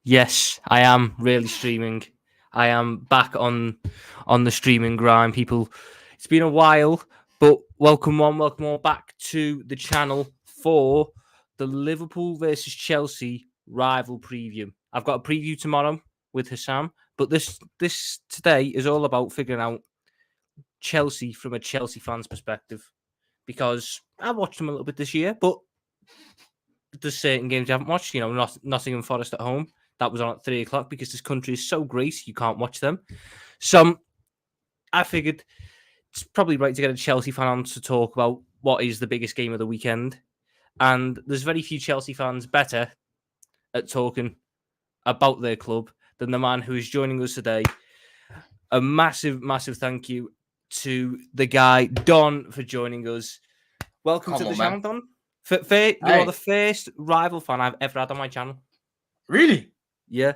Yes, I am really streaming. I am back on the streaming grind, people. It's been a while, but welcome all back to the channel for the Liverpool versus Chelsea rival preview. I've got a preview tomorrow with Hassam, but this today is all about figuring out Chelsea from a Chelsea fan's perspective, because I watched them a little bit this year, but there's certain games you haven't watched. You know, Nottingham Forest at home. That was on at 3 o'clock because this country is so great you can't watch them. So I figured it's probably right to get a Chelsea fan on to talk about what is the biggest game of the weekend. And there's very few Chelsea fans better at talking about their club than the man who is joining us today. A massive, massive thank you to the guy, Don, for joining us. Welcome to the channel, Don. You are the first rival fan I've ever had on my channel. Really? Yeah.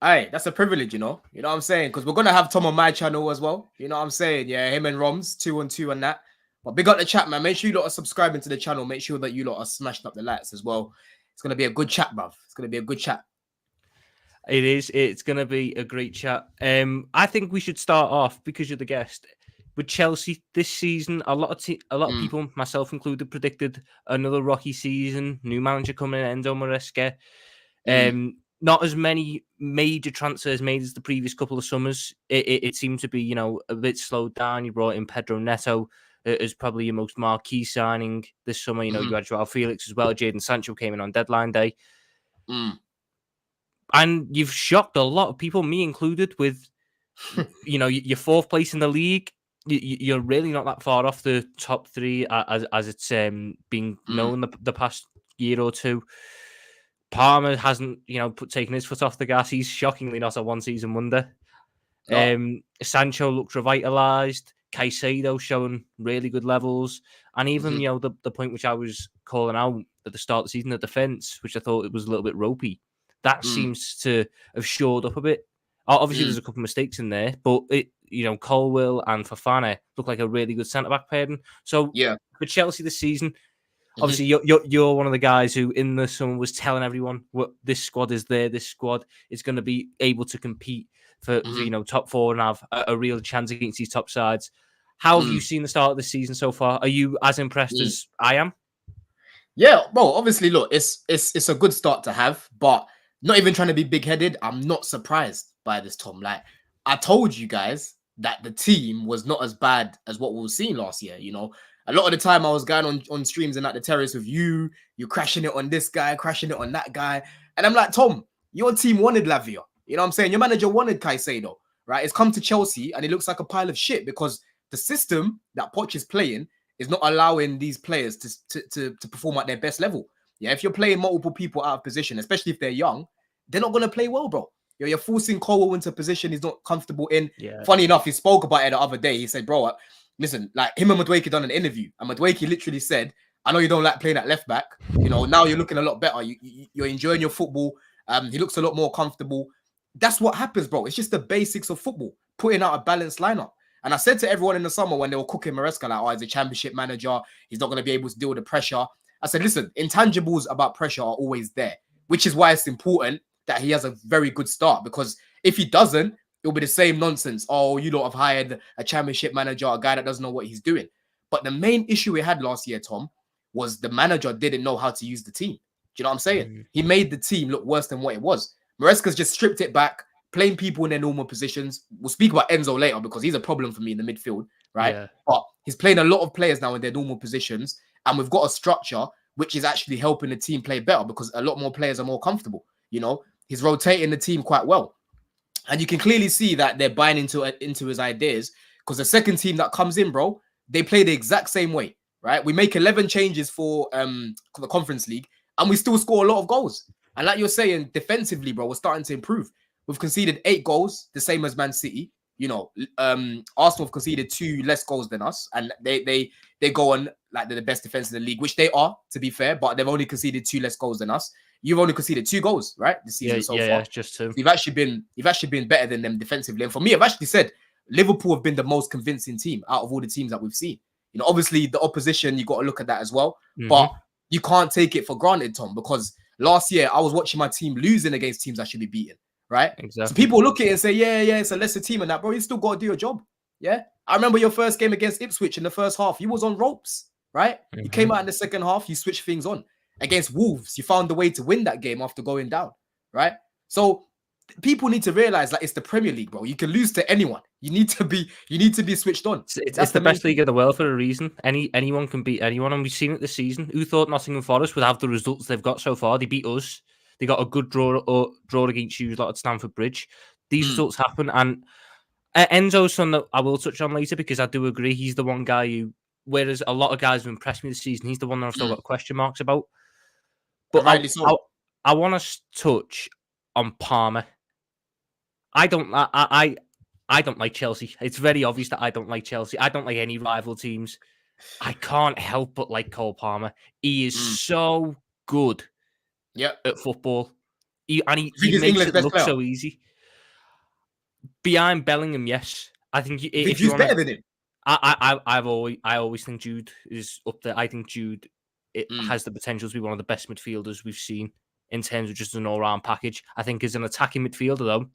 Hey, that's a privilege, you know what I'm saying? Because we're going to have Tom on my channel as well. You know what I'm saying? Yeah, him and Roms, 2-on-2 and that. But big up the chat, man. Make sure you lot are subscribing to the channel. Make sure that you lot are smashing up the lights as well. It's going to be a good chat, bruv. It's going to be a good chat. It is. It's going to be a great chat. I think we should start off, because you're the guest, with Chelsea this season. A lot of people, myself included, predicted another rocky season. New manager coming in, Enzo Fernandez. Not as many major transfers made as the previous couple of summers. It seemed to be, a bit slowed down. You brought in Pedro Neto as probably your most marquee signing this summer. You had Joao Felix as well. Jadon Sancho came in on deadline day. And you've shocked a lot of people, me included, with, your fourth place in the league. You're really not that far off the top three as it's been known the past year or two. Palmer hasn't, taken his foot off the gas. He's shockingly not a one-season wonder. No. Sancho looked revitalised. Caicedo showing really good levels. And even, the point which I was calling out at the start of the season, the defence, which I thought it was a little bit ropey, that seems to have shored up a bit. Obviously, there's a couple of mistakes in there, but Colwill and Fofana look like a really good centre-back pairing. So for Chelsea this season, obviously, you're one of the guys who in the summer was telling everyone what this squad is there. This squad is going to be able to compete for top four and have a real chance against these top sides. How have you seen the start of the season so far? Are you as impressed as I am? Yeah, well, obviously, look, it's a good start to have, but not even trying to be big-headed. I'm not surprised by this, Tom. Like, I told you guys that the team was not as bad as what we were seeing last year, A lot of the time I was going on streams and at the terrace with you're crashing it on this guy, crashing it on that guy. And I'm like, Tom, your team wanted Lavia. You know what I'm saying? Your manager wanted Caicedo, right? It's come to Chelsea and it looks like a pile of shit because the system that Poch is playing is not allowing these players to perform at their best level. Yeah, if you're playing multiple people out of position, especially if they're young, they're not going to play well, bro. You're forcing Colwell into a position he's not comfortable in. Yeah. Funny enough, he spoke about it the other day. He said, bro, listen, like him and Madueke done an interview, and Madueke literally said, I know you don't like playing at left back. Now you're looking a lot better. You're enjoying your football. He looks a lot more comfortable. That's what happens, bro. It's just the basics of football, putting out a balanced lineup. And I said to everyone in the summer when they were cooking Maresca, like, oh, he's a championship manager. He's not going to be able to deal with the pressure. I said, listen, intangibles about pressure are always there, which is why it's important that he has a very good start, because if he doesn't, it'll be the same nonsense. Oh, you lot have hired a championship manager, a guy that doesn't know what he's doing. But the main issue we had last year, Tom, was the manager didn't know how to use the team. Do you know what I'm saying? He made the team look worse than what it was. Maresca's just stripped it back, playing people in their normal positions. We'll speak about Enzo later because he's a problem for me in the midfield, right? Yeah. But he's playing a lot of players now in their normal positions, and we've got a structure which is actually helping the team play better because a lot more players are more comfortable. He's rotating the team quite well. And you can clearly see that they're buying into his ideas, because the second team that comes in, bro, they play the exact same way, right? We make 11 changes for the Conference League, and we still score a lot of goals. And like you're saying, defensively, bro, we're starting to improve. We've conceded 8 goals, the same as Man City. Arsenal have conceded 2 less goals than us, and they go on like they're the best defense in the league, which they are, to be fair, but they've only conceded 2 less goals than us. You've only conceded 2 goals, right, this season so far. Yeah, just 2. You've actually been better than them defensively. And for me, I've actually said Liverpool have been the most convincing team out of all the teams that we've seen. Obviously the opposition, you got to look at that as well. But you can't take it for granted, Tom, because last year I was watching my team losing against teams I should be beating, right? Exactly. So people look at it and say, yeah, it's a lesser team and that, bro. You still got to do your job. Yeah. I remember your first game against Ipswich in the first half. You was on ropes, right? You came out in the second half, you switched things on. Against Wolves, you found the way to win that game after going down, right? So people need to realize like it's the Premier League, bro. You can lose to anyone. You need to be switched on. It's the best league in the world for a reason. Anyone can beat anyone, and we've seen it this season. Who thought Nottingham Forest would have the results they've got so far? They beat us. They got a good draw against you lot at Stamford Bridge. These results happen, and Enzo's son that I will touch on later because I do agree he's the one guy who, whereas a lot of guys have impressed me this season, he's the one that I've still got question marks about. But I want to touch on Palmer. I don't like Chelsea. It's very obvious that I don't like Chelsea. I don't like any rival teams. I can't help but like Cole Palmer. He is so good at football. He makes it look so easy. Behind Bellingham, yes. I think if he's better than him. I always think Jude is up there. I think Jude has the potential to be one of the best midfielders we've seen in terms of just an all-round package. I think as an attacking midfielder, though,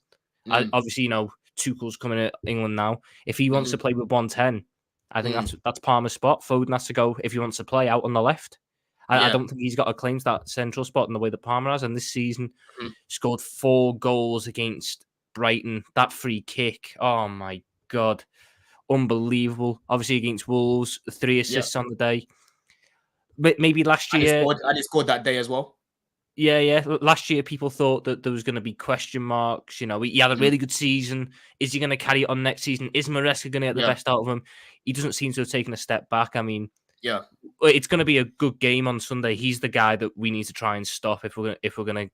obviously, you know, Tuchel's coming to England now. If he wants to play with 110, I think that's Palmer's spot. Foden has to go if he wants to play out on the left. I don't think he's got a claim to that central spot in the way that Palmer has. And this season, scored 4 goals against Brighton. That free kick, oh my God, unbelievable. Obviously against Wolves, 3 assists on the day. But maybe last year... And he scored that day as well. Yeah. Last year, people thought that there was going to be question marks. You know, he had a really good season. Is he going to carry it on next season? Is Maresca going to get the best out of him? He doesn't seem to have taken a step back. I mean, it's going to be a good game on Sunday. He's the guy that we need to try and stop if we're going to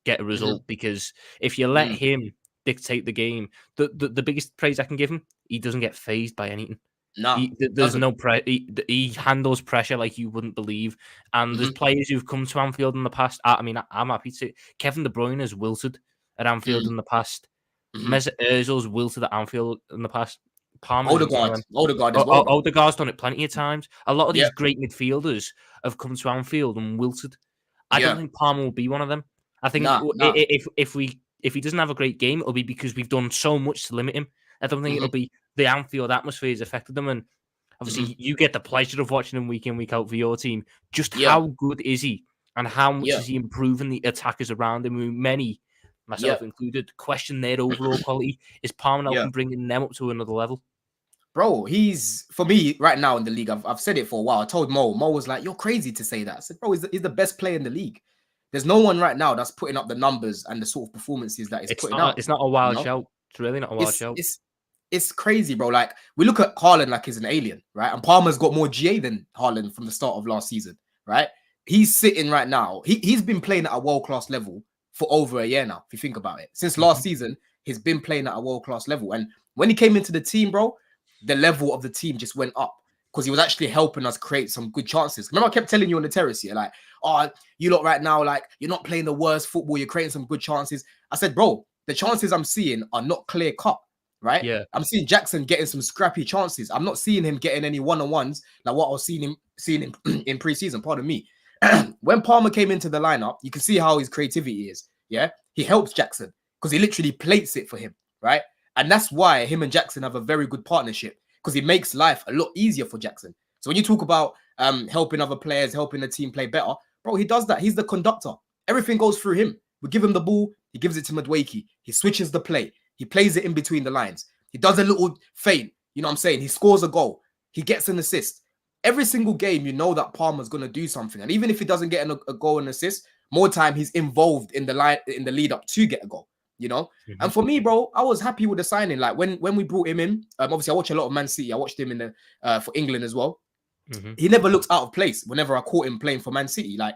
get a result. Because if you let him dictate the game, the biggest praise I can give him, he doesn't get fazed by anything. No, there's no he handles pressure like you wouldn't believe. And there's players who've come to Anfield in the past. I mean, I'm happy to. Kevin De Bruyne has wilted at Anfield in the past. Mesut Ozil's wilted at Anfield in the past. Odegaard as well. Odegaard's done it plenty of times. A lot of these great midfielders have come to Anfield and wilted. I don't think Palmer will be one of them. I think if he doesn't have a great game, it'll be because we've done so much to limit him. I don't think it'll be the Anfield atmosphere has affected them. And obviously, you get the pleasure of watching him week in, week out for your team. Just how good is he? And how much is he improving the attackers around him, who many, myself included, question their overall quality? Is Palmer now bringing them up to another level? Bro, he's, for me, right now in the league, I've said it for a while. I told Mo was like, you're crazy to say that. I said, bro, he's the best player in the league. There's no one right now that's putting up the numbers and the sort of performances that he's putting out. It's not a wild shout. It's really not a wild shout. It's crazy, bro. Like, we look at Haaland like he's an alien, right? And Palmer's got more GA than Haaland from the start of last season, right? He's sitting right now. He's been playing at a world-class level for over a year now, if you think about it. Since last season, he's been playing at a world-class level. And when he came into the team, bro, the level of the team just went up because he was actually helping us create some good chances. Remember, I kept telling you on the terrace here, like, oh, you lot right now, like, you're not playing the worst football. You're creating some good chances. I said, bro, the chances I'm seeing are not clear-cut. Right? Yeah. I'm seeing Jackson getting some scrappy chances. I'm not seeing him getting any one-on-ones like what I was seeing him in pre-season. Pardon me. When Palmer came into the lineup, you can see how his creativity is. Yeah. He helps Jackson because he literally plates it for him. Right. And that's why him and Jackson have a very good partnership because he makes life a lot easier for Jackson. So when you talk about helping other players, helping the team play better, bro, he does that. He's the conductor. Everything goes through him. We give him the ball. He gives it to Madueke. He switches the play. He plays it in between the lines. He does a little feint. You know what I'm saying? He scores a goal. He gets an assist. Every single game, you know that Palmer's going to do something. And even if he doesn't get a goal and assist, more time he's involved in the lead up to get a goal, you know? And for me, bro, I was happy with the signing. Like when we brought him in, obviously I watch a lot of Man City. I watched him in the for England as well. He never looked out of place whenever I caught him playing for Man City. Like,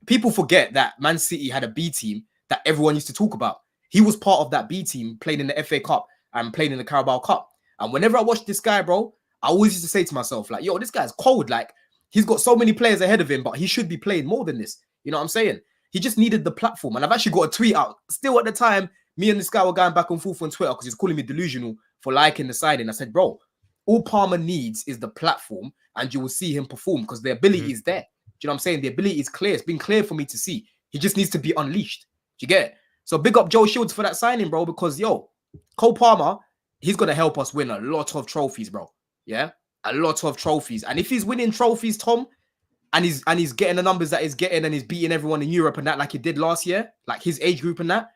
people forget that Man City had a B team that everyone used to talk about. He was part of that B team playing in the FA Cup and playing in the Carabao Cup. And whenever I watched this guy, bro, I always used to say to myself, like, yo, this guy's cold. Like, he's got so many players ahead of him, but he should be playing more than this. You know what I'm saying? He just needed the platform. And I've actually got a tweet out. Still at the time, me and this guy were going back and forth on Twitter because he's calling me delusional for liking the signing. I said, bro, all Palmer needs is the platform and you will see him perform because the ability is there. Do you know what I'm saying? The ability is clear. It's been clear for me to see. He just needs to be unleashed. Do you get it? So big up Joe Shields for that signing, bro, because, yo, Cole Palmer, he's going to help us win a lot of trophies, bro. Yeah? A lot of trophies. And if he's winning trophies, Tom, and he's getting the numbers that he's getting and he's beating everyone in Europe and that like he did last year, like his age group and that,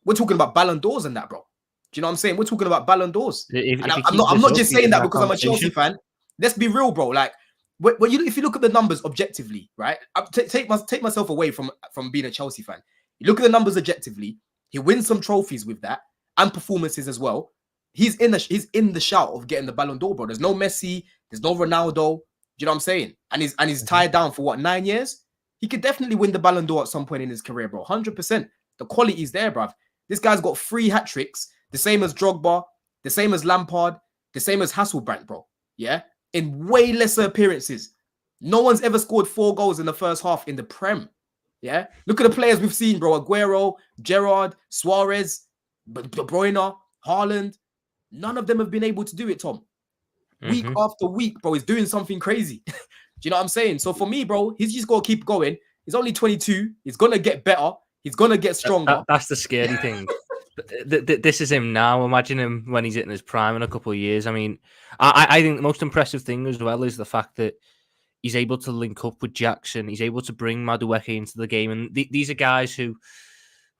we're talking about Ballon d'Ors and that, bro. Do you know what I'm saying? We're talking about Ballon d'Ors. And I'm not just saying that because I'm a Chelsea fan. Let's be real, bro. Like, if you look at the numbers objectively, right? Take myself away from being a Chelsea fan. You look at the numbers objectively. He wins some trophies with that and performances as well. He's in the shout of getting the Ballon d'Or, bro. There's no Messi. There's no Ronaldo. Do you know what I'm saying? And he's tied down for what, 9 years? He could definitely win the Ballon d'Or at some point in his career, bro. 100%. The quality is there, bruv. This guy's got 3 hat tricks, the same as Drogba, the same as Lampard, the same as Hasselbank, bro. Yeah, in way lesser appearances. No one's ever scored 4 goals in the first half in the Prem. Yeah, look at the players we've seen, bro. Aguero, Gerrard, Suarez, De Bruyne, Haaland. None of them have been able to do it, Tom. Week after week, bro, he's doing something crazy. Do you know what I'm saying? So for me, bro, he's just got to keep going. He's only 22. He's going to get better. He's going to get stronger. That's the scary thing. This is him now. Imagine him when he's in his prime in a couple of years. I mean, I think the most impressive thing as well is the fact that he's able to link up with Jackson. He's able to bring Madueke into the game. And these are guys who,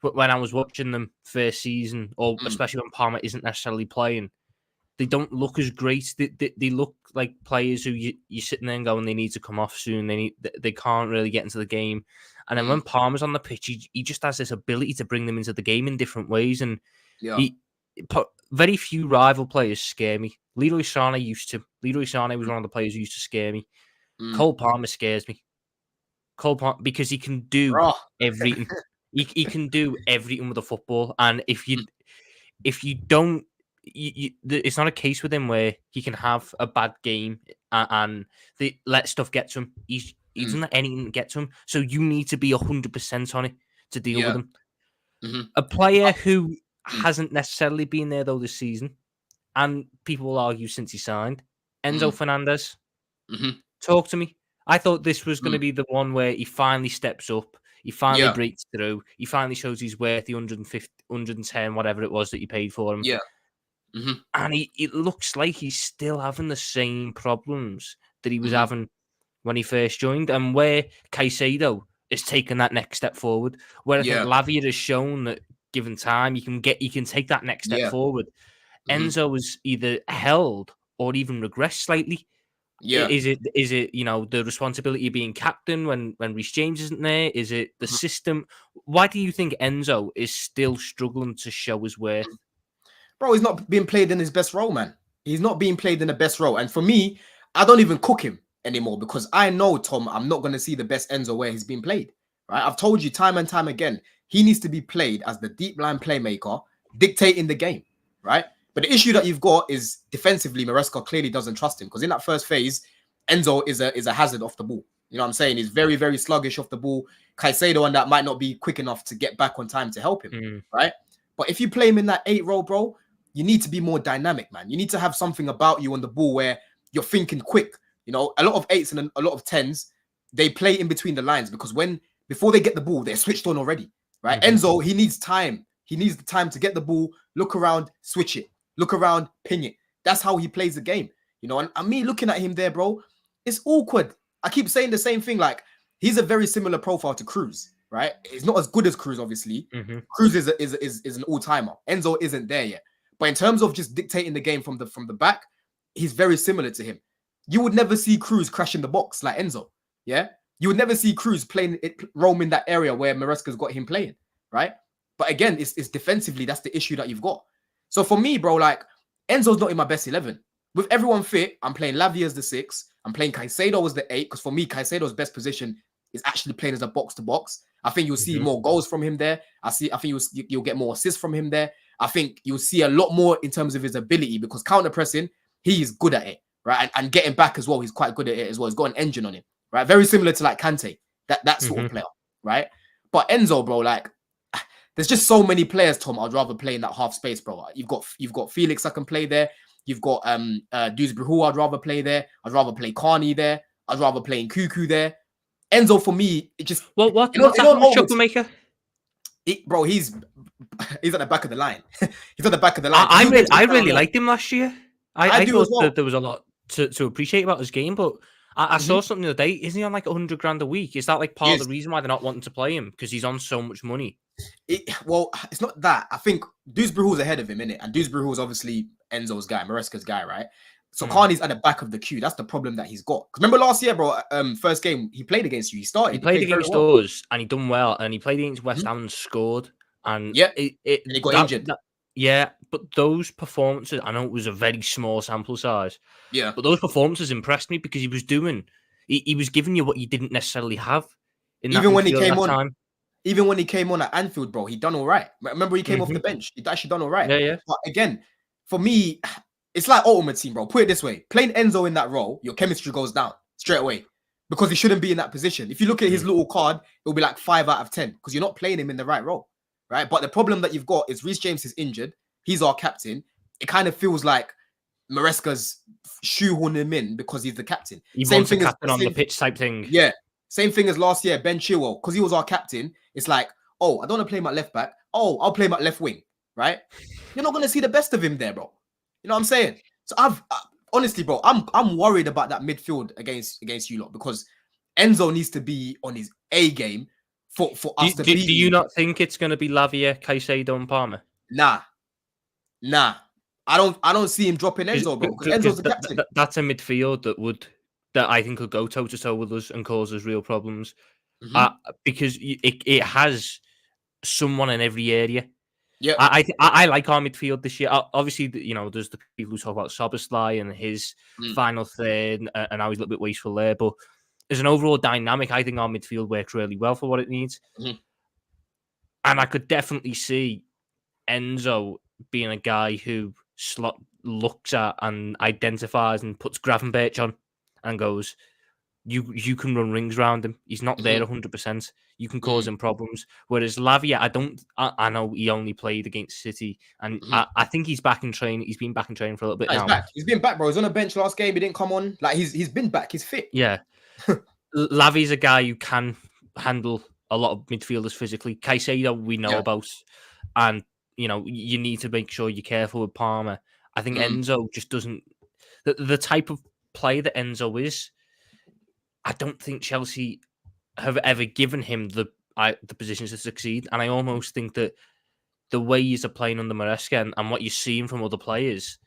when I was watching them first season, or especially when Palmer isn't necessarily playing, they don't look as great. They look like players who you're sitting there and going, they need to come off soon. They can't really get into the game. And then when Palmer's on the pitch, he just has this ability to bring them into the game in different ways. And very few rival players scare me. Leroy Sané used to. Leroy Sané was one of the players who used to scare me. Cole Palmer scares me. Cole Palmer, because he can do everything. He can do everything with the football. And if you don't, it's not a case with him where he can have a bad game and they let stuff get to him. He doesn't let anything get to him. So you need to be 100% on it to deal with him. A player who hasn't necessarily been there though this season, and people will argue since he signed, Enzo Fernandez. Talk to me. I thought this was going to be the one where he finally steps up. He finally breaks through. He finally shows he's worth the 150, 110, whatever it was that you paid for him. Yeah. And it looks like he's still having the same problems that he was having when he first joined, and where Caicedo is taking that next step forward. Where I think Lavia has shown that given time, you can take that next step forward. Enzo was either held or even regressed slightly. Yeah. Is it the responsibility of being captain when Reece James isn't there? Is it the system? Why do you think Enzo is still struggling to show his worth? Bro, he's not being played in his best role, man. He's not being played in the best role. And for me, I don't even cook him anymore because I know, Tom, I'm not going to see the best Enzo where he's been played. Right? I've told you time and time again, he needs to be played as the deep line playmaker, dictating the game, right? But the issue that you've got is defensively, Maresca clearly doesn't trust him because in that first phase, Enzo is a hazard off the ball. You know what I'm saying? He's very, very sluggish off the ball. Caicedo and that might not be quick enough to get back on time to help him, right? But if you play him in that 8 role, bro, you need to be more dynamic, man. You need to have something about you on the ball where you're thinking quick. You know, a lot of 8s and a lot of 10s, they play in between the lines because before they get the ball, they're switched on already, right? Enzo, he needs time. He needs the time to get the ball, look around, switch it, look around, ping it. That's how he plays the game, you know. And me looking at him there, bro, it's awkward. I keep saying the same thing. Like, he's a very similar profile to Cruz, right? He's not as good as Cruz, obviously. Cruz is an all-timer. Enzo isn't there yet. But in terms of just dictating the game from the back, he's very similar to him. You would never see Cruz crashing the box like Enzo, yeah? You would never see Cruz roaming that area where Maresca's got him playing, right? But again, it's defensively, that's the issue that you've got. So for me, bro, like, Enzo's not in my best 11. With everyone fit, I'm playing Lavia as the 6. I'm playing Caicedo as the 8, because for me, Caicedo's best position is actually playing as a box-to-box. I think you'll see more goals from him there. I think you'll get more assists from him there. I think you'll see a lot more in terms of his ability because counter-pressing, he's good at it, right? And getting back as well, he's quite good at it as well. He's got an engine on him, right? Very similar to like Kante, that sort of player, right? But Enzo, bro, like, there's just so many players, Tom, I'd rather play in that half space, bro. You've got Felix I can play there. You've got Dewsbury Hall I'd rather play there. I'd rather play Carney there. I'd rather play Nkuku there. Enzo for me, it just What's in happened with all honesty, Chukwuemeka? bro, he's at the back of the line. He's at the back of the line. He'll get I taken down really low. liked him last year. I I do as thought that well. there was a lot to appreciate about his game, but I Mhm. saw something the other day. Isn't he on like 100 grand a week? Is that like He part of the is. reason why they're not wanting to play him? Because he's on so much money. Well, it's not that. I think Dewsbury ahead of him, innit? And Dewsbury is obviously Enzo's guy, Maresca's guy, right? So Carney's at the back of the queue. That's the problem that he's got. 'Cause remember last year, bro, first game he played against you. He started. He He played played very against well. us and he done well, and he played against West Mhm. Ham and scored. And Yep. And he got injured. yeah, but those performances, I know it was a very small sample size, Yeah. but those performances impressed me because he was giving you what you didn't necessarily have in that Even when he midfield came at that on, time. even when he came on at Anfield, bro, he done all right. Remember he came off the bench. He actually done all right. Yeah, yeah. But again, for me, it's like Ultimate Team, bro. Put it this way: playing Enzo in that role, your chemistry goes down straight away because he shouldn't be in that position. If you look at his little card, it'll be like 5 out of 10 because you're not playing him in the right role, right? But the problem that you've got is Reece James is injured. He's our captain. It kind of feels like Maresca's shoehorning him in because he's the captain. He Same wants a thing as captain on the pitch type thing. yeah. Same thing as last year, Ben Chilwell, because he was our captain. It's like, oh, I don't want to play him at left back. Oh, I'll play him at left wing, right? You're not going to see the best of him there, bro. You know what I'm saying? So honestly, bro, I'm worried about that midfield against you lot because Enzo needs to be on his A game for us to beat. Do you not think it's going to be Lavia, Caicedo, and Palmer? Nah. I don't see him dropping Enzo, bro. Because Enzo's the captain. That's a midfield that I think could go toe to toe with us and cause us real problems. Because it has someone in every area. Yeah, I like our midfield this year. Obviously, you know, there's the people who talk about Soboslai and his final third, and how he's a little bit wasteful there. But as an overall dynamic, I think our midfield works really well for what it needs. And I could definitely see Enzo being a guy who looks at and identifies and puts Gravenberch on and goes, you can run rings around him. He's not there 100%. You can cause him problems. Whereas Lavia, I know he only played against City, and I think he's back in training. He's been back in training for a little bit now. He's back. He's been back, bro. He's on a bench last game. He didn't come on. Like he's been back. He's fit. Yeah. Lavia's a guy who can handle a lot of midfielders physically. Caicedo, we know about. And, you know, you need to make sure you're careful with Palmer. I think Enzo just doesn't... The type of player that Enzo is, I don't think Chelsea have ever given him the positions to succeed. And I almost think that the way he's playing under Maresca and what you're seeing from other players,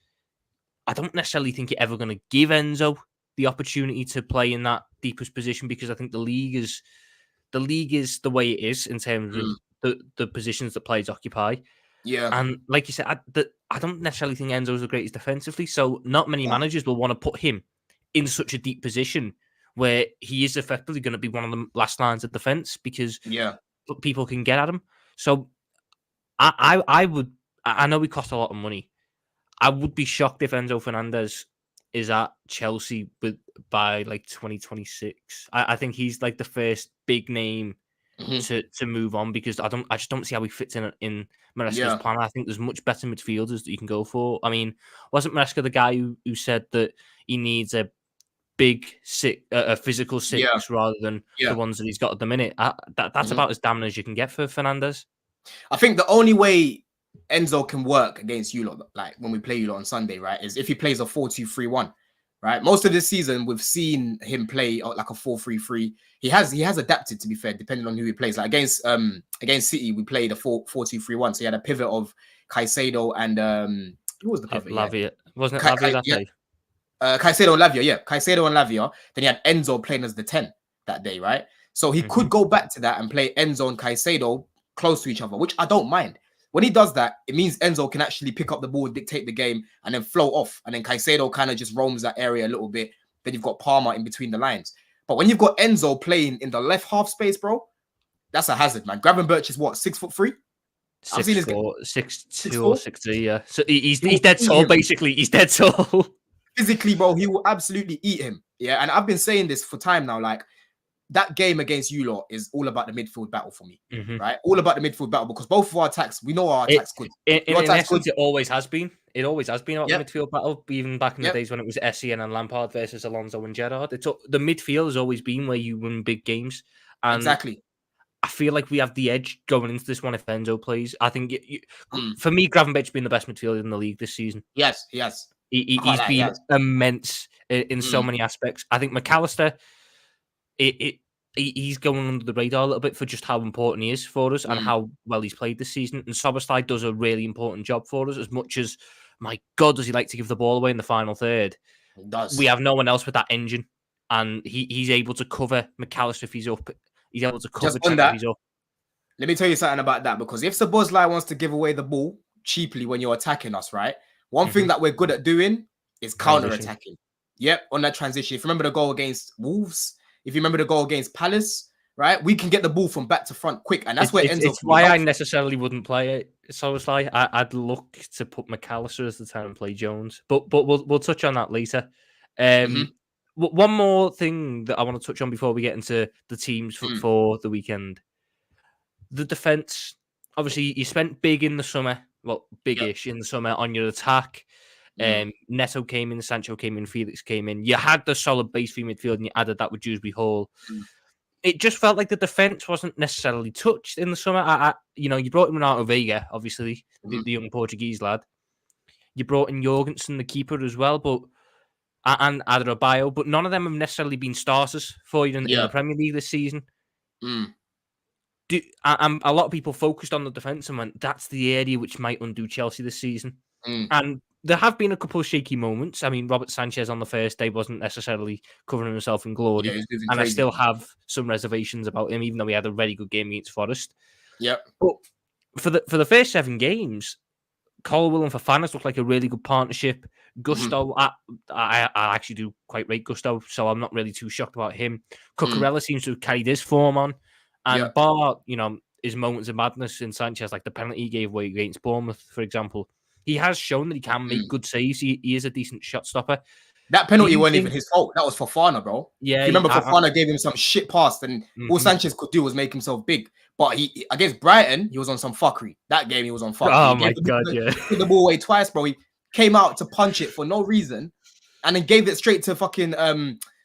I don't necessarily think you're ever going to give Enzo the opportunity to play in that deepest position because I think the league is the way it is in terms of the positions that players occupy. Yeah. And like you said, I don't necessarily think Enzo's the greatest defensively. So not many managers will want to put him in such a deep position where he is effectively going to be one of the last lines of defense because people can get at him. So I know we cost a lot of money. I would be shocked if Enzo Fernandez is at Chelsea by like 2026. I think he's like the first big name to move on because I just don't see how he fits in Maresca's plan. I think there's much better midfielders that you can go for. I mean, wasn't Maresca the guy who said that he needs a big a physical six rather than the ones that he's got at the minute? That's about as damning as you can get for Fernandez. I think the only way Enzo can work against you lot, like when we play you lot on Sunday, right, is if he plays a 4-2-3-1, right? Most of this season, we've seen him play like a 4-3-3. He has adapted, to be fair, depending on who he plays. Like against City, we played a 4-2-3-1. So he had a pivot of Caicedo and who was the pivot? Lavia. Wasn't it Lavia that day? Caicedo and Lavia, yeah. Caicedo and Lavia. Then he had Enzo playing as the 10 that day, right? So he could go back to that and play Enzo and Caicedo close to each other, which I don't mind. When he does that, it means Enzo can actually pick up the ball, dictate the game, and then flow off. And then Caicedo kind of just roams that area a little bit. Then you've got Palmer in between the lines. But when you've got Enzo playing in the left half space, bro, that's a hazard, man. Gravenberch is what, 6'3"? 6'4", 6'2" or 6'3", yeah. So he's dead tall, basically. He's dead tall. Physically, bro, he will absolutely eat him. Yeah, and I've been saying this for time now, like, that game against you lot is all about the midfield battle for me, right? All about the midfield battle because both of our attacks, we know our attacks good. In essence, it always has been. It always has been about the midfield battle, even back in the days when it was Essien and Lampard versus Alonso and Gerrard. The midfield has always been where you win big games. And exactly. I feel like we have the edge going into this one if Enzo plays. I think, for me, Gravenberch's been the best midfielder in the league this season. Yes, he has. He's been immense in so many aspects. I think McAllister, he's going under the radar a little bit for just how important he is for us and how well he's played this season. And Szoboszlai does a really important job for us, as much as, my God, does he like to give the ball away in the final third. He does. We have no one else with that engine, and he's able to cover McAllister if he's up. He's able to cover Trent if he's up. Let me tell you something about that, because if Szoboszlai wants to give away the ball cheaply when you're attacking us, right? One thing that we're good at doing is counter-attacking. Yep, on that transition. If you remember the goal against Wolves, if you remember the goal against Palace, right? We can get the ball from back to front quick, and that's where Enzo. It's why I necessarily wouldn't play it. So it's like I'd look to put McAllister as the 10 and play Jones, but we'll touch on that later. One more thing that I want to touch on before we get into the teams for the weekend. The defense. Obviously, you spent big in the summer. Well, big-ish in the summer on your attack. Neto came in, Sancho came in, Felix came in. You had the solid base for your midfield, and you added that with Dewsbury Hall. It just felt like the defense wasn't necessarily touched in the summer. You brought in Renato Veiga, obviously, the young Portuguese lad. You brought in Jorgensen, the keeper, as well, and Adebayo, but none of them have necessarily been starters for you in the Premier League this season. A lot of people focused on the defence and went, that's the area which might undo Chelsea this season. And there have been a couple of shaky moments. I mean, Robert Sanchez on the first day wasn't necessarily covering himself in glory. And crazy. I still have some reservations about him, even though he had a very good game against Forest. Yep. But for the first 7 games, Colwill and Fofana looked like a really good partnership. Gusto, I actually do quite rate Gusto, so I'm not really too shocked about him. Cucurella seems to have carried his form on. And bar, his moments of madness in Sanchez, like the penalty he gave away against Bournemouth, for example, he has shown that he can make good saves. He is a decent shot stopper. That penalty wasn't even his fault. That was Fofana, bro. Yeah, you remember Fofana gave him some shit pass, and all Sanchez could do was make himself big. But he against Brighton, he was on some fuckery. That game, he was on fuckery. Oh my God, yeah. He put the ball away twice, bro. He came out to punch it for no reason, and then gave it straight to fucking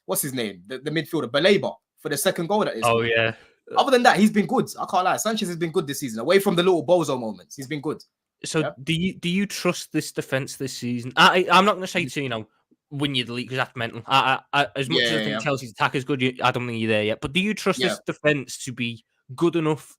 what's his name, the midfielder Baleba for the second goal. That is. Oh yeah. Other than that, he's been good. I can't lie. Sanchez has been good this season. Away from the little bozo moments, he's been good. So do you trust this defense this season? I'm not going to say to win you the league, because that's mental. As much as I think Chelsea's attack is good, I don't think you're there yet. But do you trust this defense to be good enough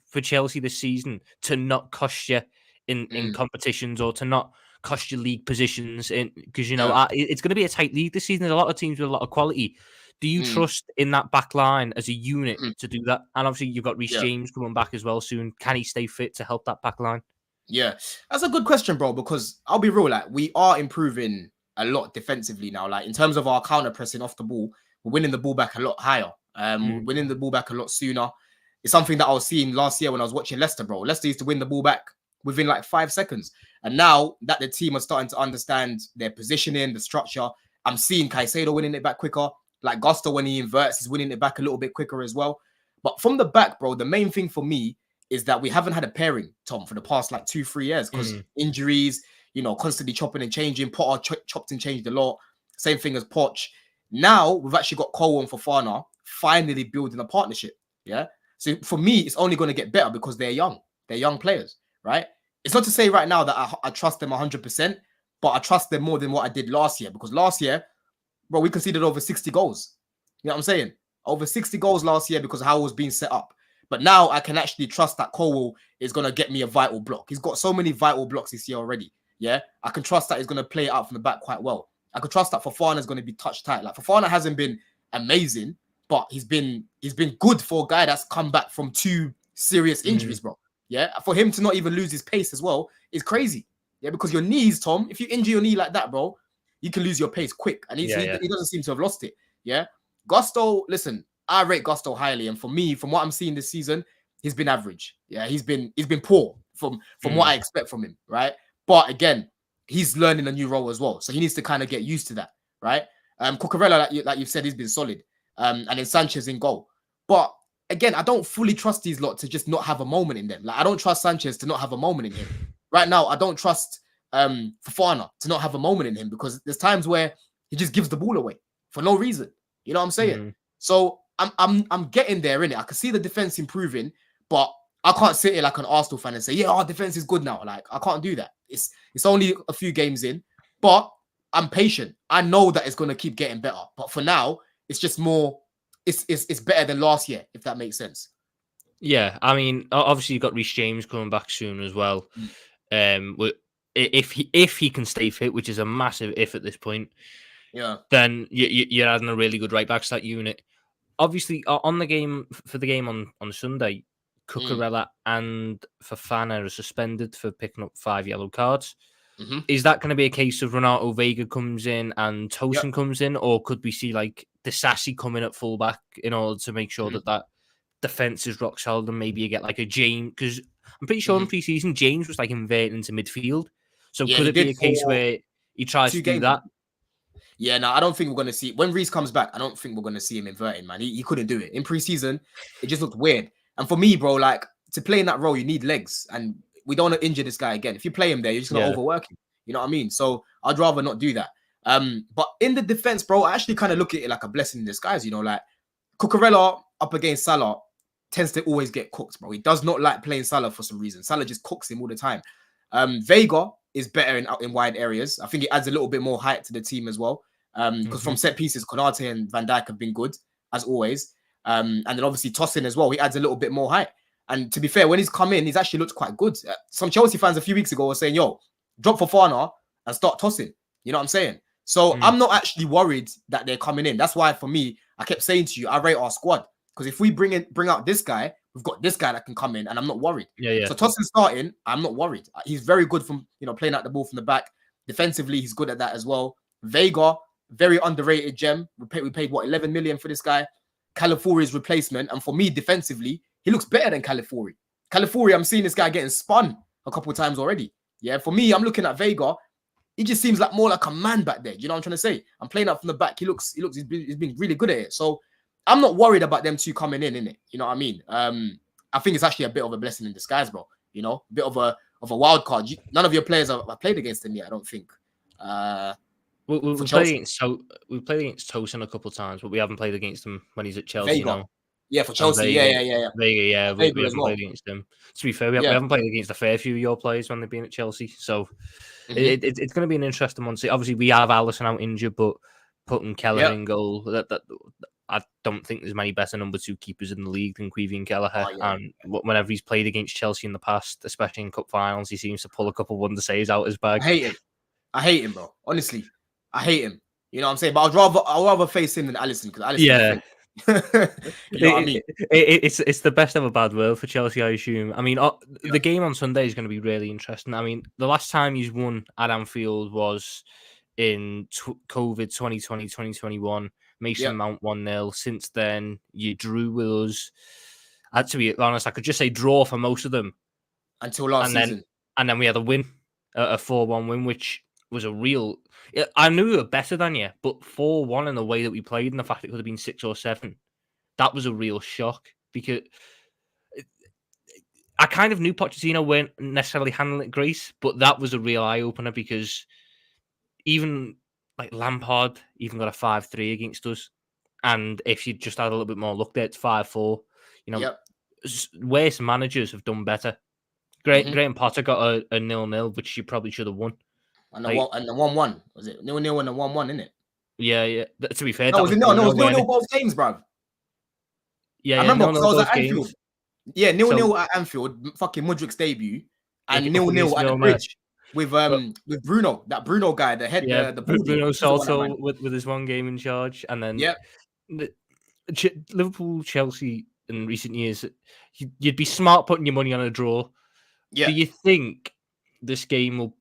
for Chelsea this season to not cost you in competitions, or to not cost you league positions? Because it's going to be a tight league this season. There's a lot of teams with a lot of quality. Do you trust in that back line as a unit to do that? And obviously you've got Reece James coming back as well soon. Can he stay fit to help that back line? Yeah, that's a good question, bro, because I'll be real, like, we are improving a lot defensively now. Like, in terms of our counter pressing off the ball, we're winning the ball back a lot higher. We're winning the ball back a lot sooner. It's something that I was seeing last year when I was watching Leicester, bro. Leicester used to win the ball back within like 5 seconds. And now that the team are starting to understand their positioning, the structure, I'm seeing Caicedo winning it back quicker. Like Gusto, when he inverts, he's winning it back a little bit quicker as well. But from the back, bro, the main thing for me is that we haven't had a pairing, Tom, for the past like 2-3 years, because injuries, constantly chopping and changing. Potter chopped and changed a lot. Same thing as Poch. Now we've actually got Cole and Fofana finally building a partnership. Yeah. So for me, it's only going to get better because they're young. They're young players, right? It's not to say right now that I trust them 100%, but I trust them more than what I did last year, because last year, bro, we conceded over 60 goals. You know what I'm saying? Over 60 goals last year because of how it was being set up. But now I can actually trust that Cole is going to get me a vital block. He's got so many vital blocks this year already. Yeah. I can trust that he's going to play it out from the back quite well. I can trust that Fofana is going to be touch tight. Like, Fofana hasn't been amazing, but he's been good for a guy that's come back from 2 serious injuries, bro. Yeah. For him to not even lose his pace as well is crazy. Yeah. Because your knees, Tom, if you injure your knee like that, bro, you can lose your pace quick. And he doesn't seem to have lost it. Yeah. Gusto, listen, I rate Gusto highly. And for me, from what I'm seeing this season, he's been average. Yeah. He's been poor from what I expect from him. Right. But again, he's learning a new role as well. So he needs to kind of get used to that. Right. Cucurella, like you've said, he's been solid. And then Sanchez in goal. But again, I don't fully trust these lot to just not have a moment in them. Like, I don't trust Sanchez to not have a moment in him. Right now, I don't trust Fofana to not have a moment in him, because there's times where he just gives the ball away for no reason. You know what I'm saying? Mm. So I'm getting there in it. I can see the defense improving, but I can't sit here like an Arsenal fan and say, yeah, our defense is good now. Like, I can't do that. It's only a few games in, but I'm patient. I know that it's gonna keep getting better. But for now, it's just more. It's better than last year, if that makes sense. Yeah, I mean, obviously you've got Reece James coming back soon as well. If he can stay fit, which is a massive if at this point, Yeah. then you're adding a really good right back to that unit. Obviously, on the game for the game on Sunday, Mm. Cucurella and Fofana are suspended for picking up 5 yellow cards. Mm-hmm. Is that going to be a case of Renato Vega comes in and Yep. Tosin comes in, or could we see like Disasi come in at fullback in order to make sure Mm-hmm. that defense is rock solid, and maybe you get like a James, because I'm pretty sure in Mm-hmm. pre-season James was like inverted into midfield. So Yeah, could he it be did a case for where he tries to two do games. that? Yeah, no, I don't think we're gonna see when Reece comes back. I don't think we're gonna see him inverting, man. He couldn't do it in preseason. It just looked weird. And for me, bro, like to play in that role, you need legs, and we don't want to injure this guy again. If you play him there, you're just gonna Yeah. overwork him. You know what I mean? So I'd rather not do that. But in the defense, bro, I actually kind of look at it like a blessing in disguise. You know, like Cucurella up against Salah tends to always get cooked, bro. He does not like playing Salah for some reason. Salah just cooks him all the time. Vega is better in wide areas. I think it adds a little bit more height to the team as well. Because from set pieces, Konate and Van Dijk have been good as always. And then obviously Tosin as well. He adds a little bit more height. And to be fair, when he's come in, he's actually looked quite good. Some Chelsea fans a few weeks ago were saying, "Yo, drop Fofana and start Tosin." You know what I'm saying? So I'm not actually worried that they're coming in. That's why for me, I kept saying to you, I rate our squad, because if we bring out this guy, we've got this guy that can come in, and I'm not worried. Yeah. So Tosin starting, I'm not worried. He's very good from playing out the ball from the back. Defensively, he's good at that as well. Vega, very underrated gem. We paid what 11 million for this guy. Calafiori's replacement, and for me, defensively, he looks better than Calafiori. Calafiori, I'm seeing this guy getting spun a couple of times already. Yeah, for me, I'm looking at Vega. He just seems like more like a man back there. Do you know what I'm trying to say? I'm playing up from the back. He's been really good at it. So I'm not worried about them two coming in it. You know what I mean? I think it's actually a bit of a blessing in disguise, bro. You know, a bit of a wild card. None of your players have played against them yet, I don't think. We played against Tosin a couple of times, but we haven't played against him when he's at Chelsea. Vega. Yeah, for And Chelsea. Yeah. Vega, we Vega as haven't well. played against him. To be fair, we Yeah. haven't played against a fair few of your players when they've been at Chelsea. So it's going to be an interesting one. See, obviously, we have Alisson out injured, but putting Kelleher in goal, that I don't think there's many better number 2 keepers in the league than Queevy and Kelleher. And whenever he's played against Chelsea in the past, especially in cup finals, he seems to pull a couple wonder saves out his bag. I hate him, bro. Honestly, I hate him. You know what I'm saying? But I'd rather face him than Alisson, because Alisson. You know what I mean? It's the best of a bad world for Chelsea, I assume. I mean, the game on Sunday is going to be really interesting. I mean, the last time he's won at Anfield was in COVID 2020, 2021. Mason Mount 1-0. Since then, you drew with us. To be honest, I could just say draw for most of them. Until last season. And then we had a win, a 4-1 win, which was a real... I knew we were better than you, but 4-1 in the way that we played and the fact it could have been 6 or 7, that was a real shock, because I kind of knew Pochettino weren't necessarily handling it great, but that was a real eye-opener, because even like Lampard even got a 5-3 against us, and if you just had a little bit more luck there, it's 5-4. Worse managers have done better. Graham Potter got a 0-0, which you probably should have won. And the 1-1. Was it 0-0 and the 1-1, isn't it? Yeah. To be fair, it was 0-0 both games, bruv. Yeah, I remember because I was at Anfield. Games. Yeah, 0-0 at Anfield, fucking Mudrik's debut, and 0-0 at the bridge with Bruno, that Bruno guy, the head, the Bruno Salto with his one game in charge, and then Liverpool, Chelsea in recent years, you'd be smart putting your money on a draw. Yeah. Do you think this game will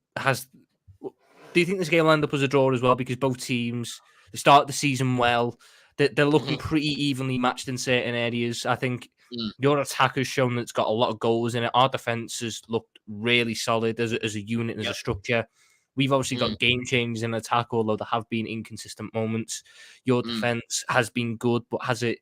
end up as a draw as well? Because both teams, they start the season well. They're looking pretty evenly matched in certain areas. I think your attack has shown that it's got a lot of goals in it. Our defense has looked really solid as a unit, as a structure. We've obviously got game changes in attack, although there have been inconsistent moments. Your defense has been good, but has it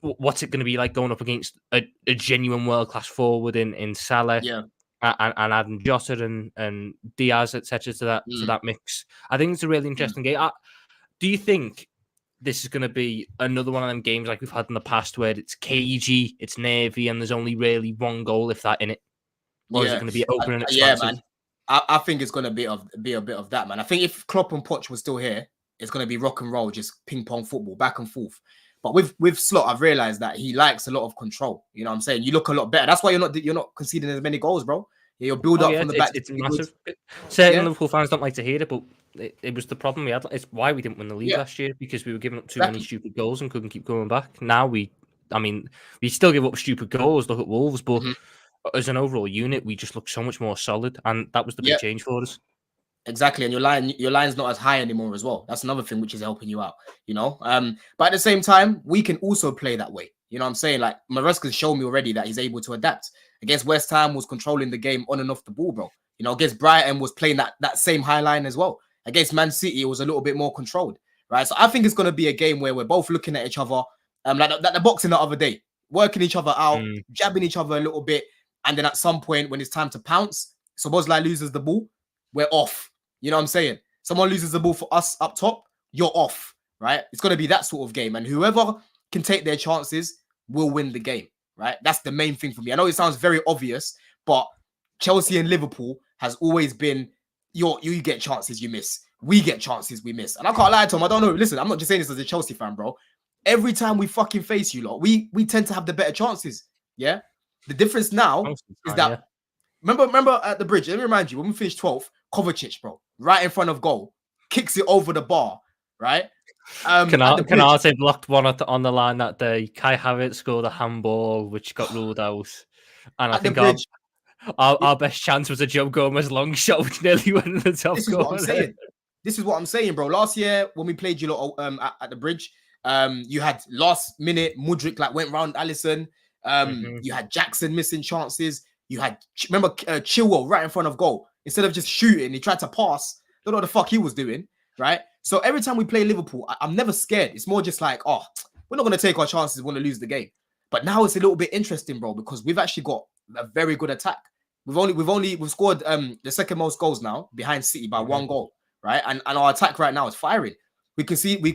what's it going to be like going up against a genuine world-class forward in Salah? Yeah. and adding Jota and Diaz, etc., to Mm, that mix. I think it's a really mm. interesting game. Do you think this is going to be another one of them games like we've had in the past where it's cagey, it's nervy, and there's only really one goal, if that, in it? Or is it Yeah, going to be open and yeah, expansive? man. I think it's gonna be a bit of that, man. I think if Klopp and Poch was still here, it's gonna be rock and roll, just ping pong football, back and forth. But with Slot, I've realized that he likes a lot of control. You know what I'm saying? You look a lot better. That's why you're not conceding as many goals, bro. Yeah, your build Oh up yeah, from the back. it's Good. massive. Certain Yeah, Liverpool fans don't like to hear it, but it was the problem we had. It's why we didn't win the league yeah, last year, because we were giving up too many exactly. stupid goals and couldn't keep going back. Now I mean, we still give up stupid goals. Look at Wolves, but Mhm. as an overall unit, we just look so much more solid, and that was the big Yeah, change for us. exactly. And your line's not as high anymore as well. That's another thing which is helping you out, you know. But at the same time, we can also play that way. You know what I'm saying? Like Maresca's shown me already that he's able to adapt. Against West Ham was controlling the game on and off the ball, bro. You know, against Brighton was playing that same high line as well. Against Man City, it was a little bit more controlled, right? So I think it's gonna be a game where we're both looking at each other, like the boxing the other day, working each other out, Mm. jabbing each other a little bit, and then at some point when it's time to pounce, Szoboszlai loses the ball, we're off. You know what I'm saying? Someone loses the ball for us up top, you're off, right? It's going to be that sort of game. And whoever can take their chances will win the game, right? That's the main thing for me. I know it sounds very obvious, but Chelsea and Liverpool has always been you get chances, you miss. We get chances, we miss. And I can't lie to him. I don't know. Listen, I'm not just saying this as a Chelsea fan, bro. Every time we fucking face you lot, we tend to have the better chances. Yeah. The difference now Most of the is time, that remember at the bridge. Let me remind you, when we finished 12th, Kovacic, bro, right in front of goal, kicks it over the bar, right? At the bridge, Canate blocked one on the line that day. Kai Havertz scored a handball, which got ruled out. And I at the think bridge. our best chance was a Joe Gomez long shot, which nearly went in the top This is what I'm corner. saying. This is what I'm saying, bro. Last year when we played you lot at the bridge, you had last minute Mudryk like went round Allison. Mhm. You had Jackson missing chances. You had remember Chilwell right in front of goal. Instead of just shooting, he tried to pass. Don't know what the fuck he was doing, right? So every time we play Liverpool, I'm never scared. It's more just like, oh, we're not gonna take our chances. We're gonna lose the game. But now it's a little bit interesting, bro, because we've actually got a very good attack. We've scored the second most goals now behind City by Mhm. one goal, right? And our attack right now is firing. We can see we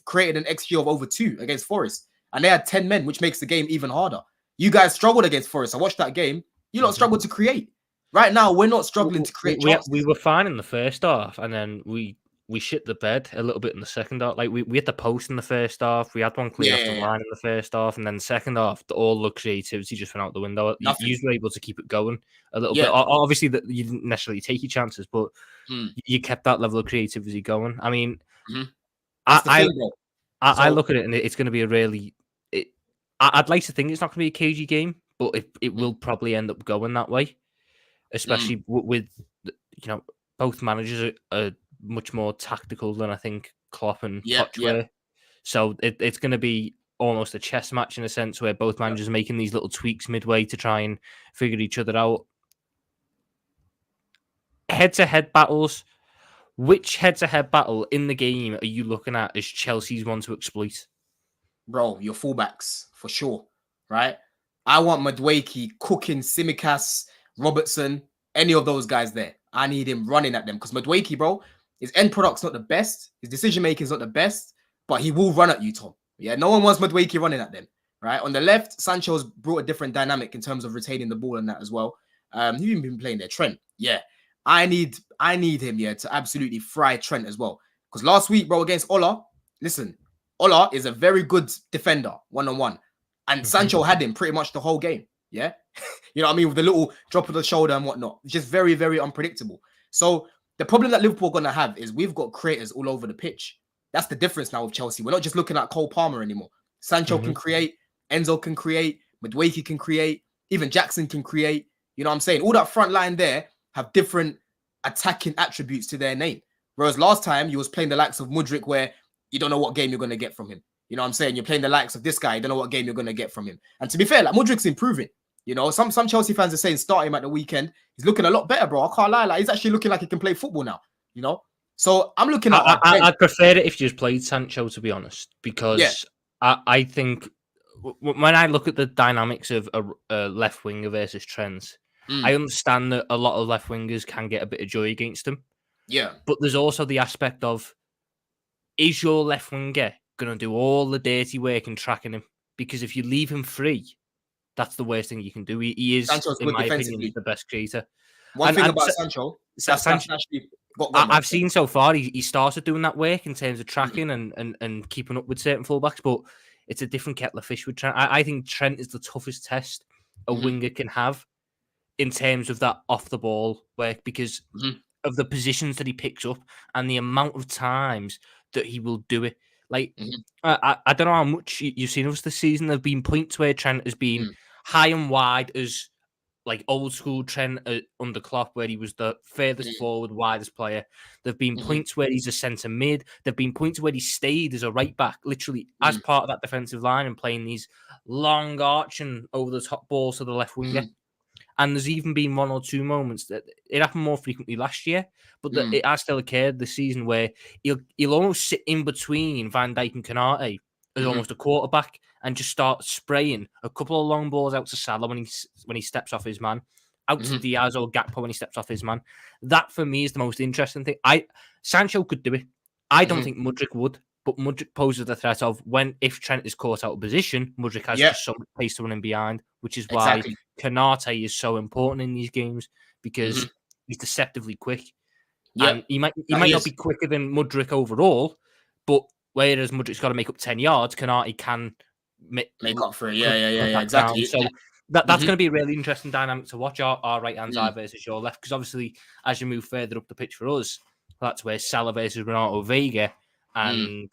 created an XG of over 2 against Forest, and they had 10 men, which makes the game even harder. You guys struggled against Forest. I watched that game. You lot Mhm. struggled to create. Right now, we're not struggling to create We chances. were fine in the first half, and then we shit the bed a little bit in the second half. Like we hit the post in the first half. We had one clear off the Yeah, line in the first half, and then the second half, all the creativity just went out the window. nothing. You were able to keep it going a little bit. Yeah, Obviously, that you didn't necessarily take your chances, but mm, you kept that level of creativity going. I mean, mhm. That's the I thing, bro. I So look at it, and it's going to be a really. I'd like to think it's not going to be a cagey game, but it mm, will probably end up going that way, mm, especially with both managers are much more tactical than I think Klopp and yeah, Poch yeah, were. So it's going to be almost a chess match in a sense where both yeah. managers are making these little tweaks midway to try and figure each other out. Head-to-head battles. Which head-to-head battle in the game are you looking at as Chelsea's one to exploit? Bro, your fullbacks for sure, right? I want Madueke cooking Simicas, Robertson, any of those guys there. I need him running at them because Madueke, bro, his end product's not the best, his decision making is not the best, but he will run at you, Tom. Yeah, no one wants Madueke running at them, right? On the left, Sancho's brought a different dynamic in terms of retaining the ball and that as well. He's even been playing there. Trent, yeah, I need him, yeah, to absolutely fry Trent as well. Because last week, bro, against Ola, listen. Ola is a very good defender, one-on-one. And Mhm. Sancho had him pretty much the whole game. Yeah. You know what I mean? With the little drop of the shoulder and whatnot. Just very, very unpredictable. So the problem that Liverpool are going to have is we've got creators all over the pitch. That's the difference now with Chelsea. We're not just looking at Cole Palmer anymore. Sancho can Mhm. create, Enzo can create, Madueke can create, even Jackson can create. You know what I'm saying? All that front line there have different attacking attributes to their name. Whereas last time you was playing the likes of Mudryk where you don't know what game you're going to get from him. You know what I'm saying? You're playing the likes of this guy, you don't know what game you're going to get from him. And to be fair, like Mudryk's improving. You know, some Chelsea fans are saying start him at the weekend. He's looking a lot better, bro. I can't lie. Like he's actually looking like he can play football now. You know, so I'm looking at our bench. I'd prefer it if you just played Sancho, to be honest, Yeah, because I think when I look at the dynamics of a left winger versus Trent, I understand that a lot of left wingers can get a bit of joy against him. Yeah. But there's also the aspect of, is your left winger going to do all the dirty work and tracking him? Because if you leave him free, that's the worst thing you can do. He is, Sancho's in good my opinion, defensively. the best creator. One thing about Sancho, that's Sancho, actually got gone, man. I've seen so far he started doing that work in terms of tracking and keeping up with certain fullbacks, but it's a different kettle of fish with Trent. I think Trent is the toughest test a winger can have in terms of that off the ball work because of the positions that he picks up and the amount of times that he will do it. Like, I don't know how much you've seen of us this season. There have been points where Trent has been high and wide as like old school Trent under Klopp, where he was the furthest forward, widest player. There have been points where he's a centre mid. There have been points where he stayed as a right back, literally as part of that defensive line and playing these long arching over the top balls to the left winger. And there's even been one or two moments that it happened more frequently last year, but it has still occurred this season where he'll almost sit in between Van Dijk and Canate as almost a quarterback and just start spraying a couple of long balls out to Salah when he steps off his man, out to Diaz or Gakpo when he steps off his man. That for me is the most interesting thing. Sancho could do it. I don't think Mudryk would. But Mudryk poses the threat of if Trent is caught out of position, Mudryk has just so much pace to run in behind, which is why Canate is so important in these games because he's deceptively quick. And he might not be quicker than Mudryk overall, but whereas Mudryk's got to make up 10 yards, Canate can make up for it. Yeah, exactly. So that's going to be a really interesting dynamic to watch, our right-hand side versus your left, because obviously as you move further up the pitch for us, that's where Salah versus Renato Vega and,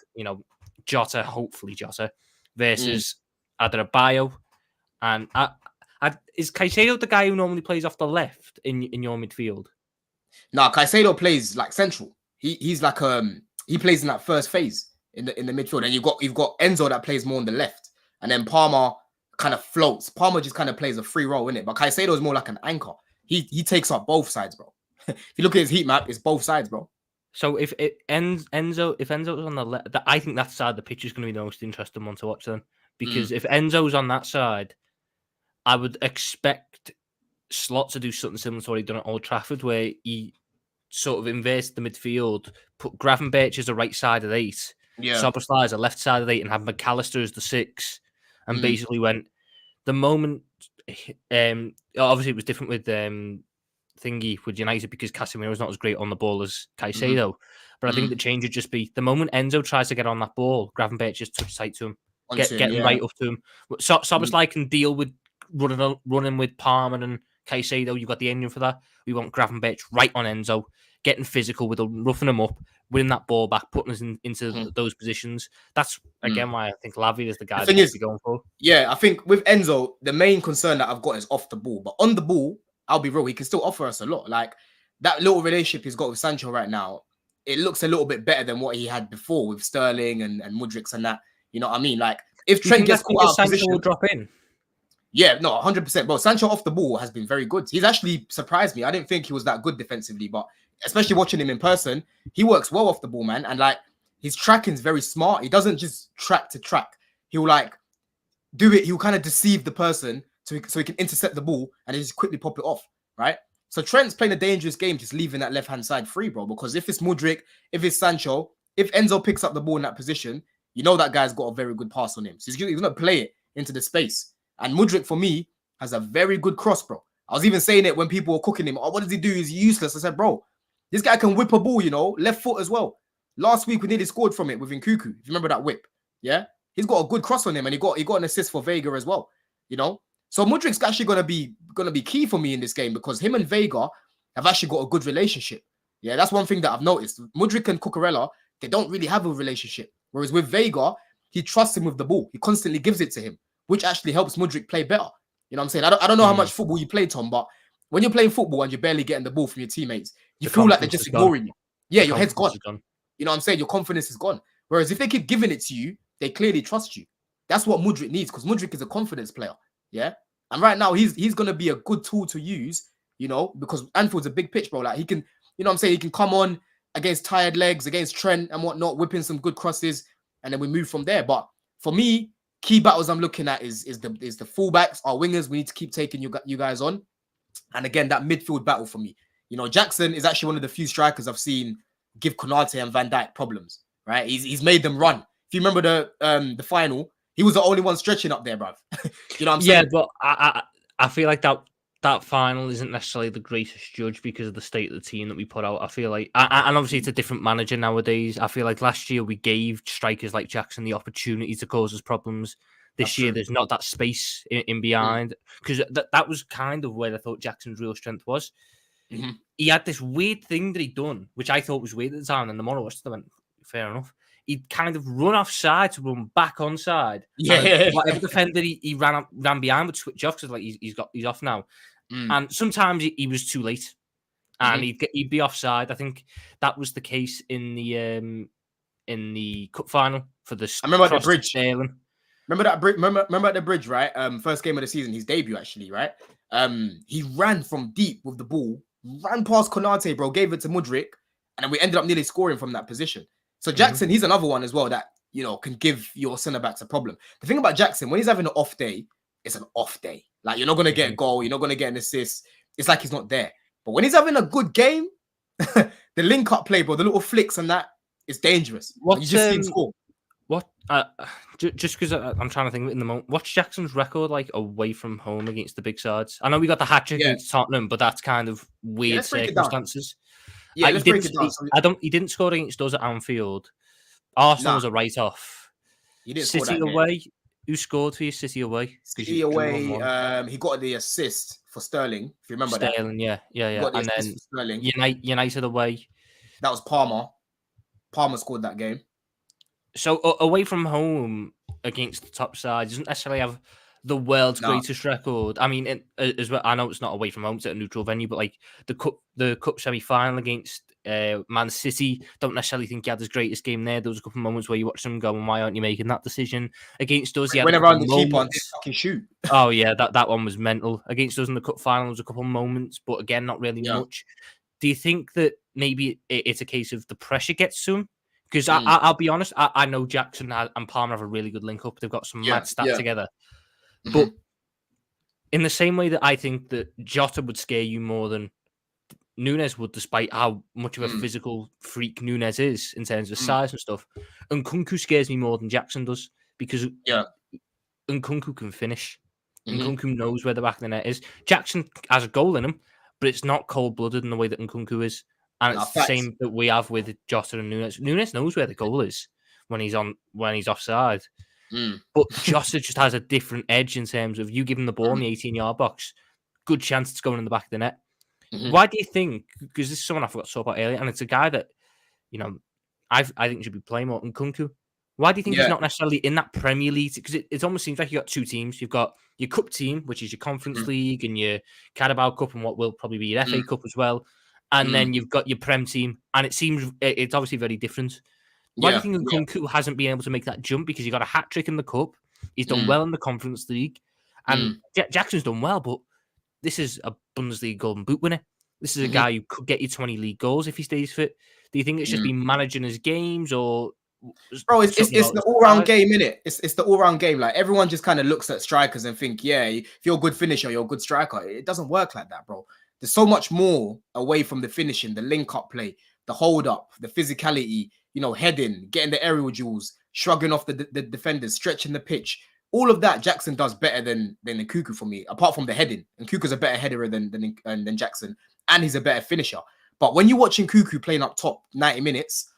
Jota, hopefully Jota, versus Adebayo. And is Caicedo the guy who normally plays off the left in your midfield? No, Caicedo plays like central. He's like he plays in that first phase in the midfield. And you've got Enzo that plays more on the left. And then Palmer kind of floats. Palmer just kind of plays a free role in it. But Caicedo is more like an anchor. He takes up both sides, bro. If you look at his heat map, it's both sides, bro. So if Enzo's on the left, I think that side of the pitch is going to be the most interesting one to watch then. Because if Enzo's on that side, I would expect Slot to do something similar to what he'd done at Old Trafford, where he sort of inverts the midfield, put Gravenberch as the right side of the 8, Szoboszlai as the left side of the 8, and have McAllister as the 6, and basically went the moment. Obviously, it was different with Thingy with United because Casemiro's not as great on the ball as Caicedo, but I think the change would just be the moment Enzo tries to get on that ball, Gravenberch just touch tight to him, getting right up to him. Szoboszlai can deal with running with Palmer and Caicedo. You've got the engine for that. We want Gravenberch right on Enzo, getting physical with roughing him up, winning that ball back, putting us into those positions. That's again why I think Lavia is the guy that should be going for. Yeah, I think with Enzo, the main concern that I've got is off the ball. But on the ball, I'll be real, he can still offer us a lot. Like that little relationship he's got with Sancho right now, it looks a little bit better than what he had before with Sterling and Mudryk and that. You know what I mean? Like if Trent gets caught out of position, will drop in. Yeah, no, 100%. But Sancho off the ball has been very good. He's actually surprised me. I didn't think he was that good defensively, but especially watching him in person, he works well off the ball, man. And like his tracking is very smart. He doesn't just track to track. He'll like do it. He'll kind of deceive the person so he can intercept the ball and just quickly pop it off, right? So Trent's playing a dangerous game, just leaving that left-hand side free, bro. Because if it's Mudryk, if it's Sancho, if Enzo picks up the ball in that position, you know that guy's got a very good pass on him. So he's going to play it into the space. And Mudryk, for me, has a very good cross, bro. I was even saying it when people were cooking him. Oh, what does he do? He's useless. I said, bro, this guy can whip a ball, left foot as well. Last week, we nearly scored from it with Nkuku. If you remember that whip, yeah? He's got a good cross on him, and he got an assist for Vega as well, So Mudryk's actually gonna be key for me in this game because him and Vega have actually got a good relationship. Yeah, that's one thing that I've noticed. Mudryk and Cucurella, they don't really have a relationship. Whereas with Vega, he trusts him with the ball. He constantly gives it to him, which actually helps Mudryk play better. You know what I'm saying? I don't know how much football you play, Tom, but when you're playing football and you're barely getting the ball from your teammates, you feel like they're just ignoring you. Yeah, your head's gone. You know what I'm saying? Your confidence is gone. Whereas if they keep giving it to you, they clearly trust you. That's what Mudryk needs because Mudryk is a confidence player. Yeah. And right now, he's going to be a good tool to use, because Anfield's a big pitch, bro. Like he can, he can come on against tired legs, against Trent and whatnot, whipping some good crosses, and then we move from there. But for me, key battles I'm looking at is the fullbacks, our wingers. We need to keep taking you guys on. And again, that midfield battle for me. You know, Jackson is actually one of the few strikers I've seen give Konate and Van Dijk problems. Right? He's made them run. If you remember the final, he was the only one stretching up there, bruv. You know what I'm saying? Yeah, but I feel like that final isn't necessarily the greatest judge because of the state of the team that we put out. I feel like, and obviously it's a different manager nowadays. I feel like last year we gave strikers like Jackson the opportunity to cause us problems. This year, there's not that space in behind, because that was kind of where I thought Jackson's real strength was. Mm-hmm. He had this weird thing that he'd done, which I thought was weird at the time, and the more I watched it, I went, fair enough. He'd kind of run offside to run back onside. Yeah. Whatever defender he ran behind would switch off because like he's off now. And sometimes he was too late, and he'd be offside. I think that was the case in the cup final for the. I remember at the bridge. Sterling. Remember that bridge? Remember at the bridge, right? First game of the season, his debut actually, right? He ran from deep with the ball, ran past Konate, bro, gave it to Mudryk, and then we ended up nearly scoring from that position. So Jackson, he's another one as well that, you know, can give your centre backs a problem. The thing about Jackson, when he's having an off day, it's an off day. Like, you're not going to get a goal, you're not going to get an assist. It's like he's not there. But when he's having a good game, the link-up play, bro, the little flicks and that, is dangerous. You just see him score. What? Just because I'm trying to think of it in the moment. What's Jackson's record like away from home against the big sides? I know we got the hat trick against Tottenham, but that's kind of weird circumstances. Yeah, let's break it down. He didn't score against us at Anfield. Arsenal was a write-off. He didn't City score that away. game. Who scored for you? City away. City away. He got the assist for Sterling. If you remember that. Sterling, yeah. And then Sterling. United away. That was Palmer. Palmer scored that game. So away from home against the top side doesn't necessarily have the world's greatest record. I mean, as well, I know it's not away from home; it's at a neutral venue, but like the cup semi-final against Man City, don't necessarily think he had his greatest game there. There was a couple of moments where you watch him going, "Why aren't you making that decision?" Against us, he had went around the keeper and fucking shoot. Oh yeah, that one was mental. Against us in the cup final, there was a couple of moments, but again, not really much. Do you think that maybe it's a case of the pressure gets to him? Because I'll be honest, I know Jackson and Palmer have a really good link up. They've got some mad stats together. But in the same way that I think that Jota would scare you more than Núñez would, despite how much of a physical freak Núñez is in terms of size and stuff, Nkunku scares me more than Jackson does, because Nkunku can finish. Nkunku knows where the back of the net is. Jackson has a goal in him, but it's not cold-blooded in the way that Nkunku is. And it's the same that we have with Jota and Núñez. Núñez knows where the goal is when he's offside. But Jota just has a different edge in terms of you give him the ball in the 18-yard box, good chance it's going in the back of the net. Why do you think? Because this is someone I forgot to talk about earlier, and it's a guy that, you know, I think should be playing more. Nkunku. Why do you think he's not necessarily in that Premier League? Because it almost seems like you got two teams. You've got your cup team, which is your Conference League, and your Carabao Cup, and what will probably be your FA Cup as well. And then you've got your Prem team, and it seems it's obviously very different. Why do you think Nkunku hasn't been able to make that jump? Because he got a hat trick in the cup, he's done well in the Conference League, and Jackson's done well. But this is a Bundesliga Golden Boot winner. This is a guy who could get you 20 league goals if he stays fit. Do you think it's just been managing his games, or? Bro, it's the all-round game, innit? It's the all-round game. Like, everyone just kind of looks at strikers and think, yeah, if you're a good finisher, you're a good striker. It doesn't work like that, bro. There's so much more away from the finishing, the link-up play, the hold-up, the physicality, you know, heading, getting the aerial duels, shrugging off the defenders, stretching the pitch. All of that Jackson does better than Nkunku for me, apart from the heading. Nkunku's a better header than Jackson, and he's a better finisher. But when you watch Nkunku playing up top 90 minutes,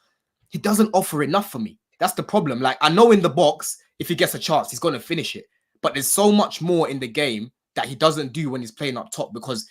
he doesn't offer enough for me. That's the problem. Like, I know in the box, if he gets a chance, he's going to finish it. But there's so much more in the game that he doesn't do when he's playing up top, because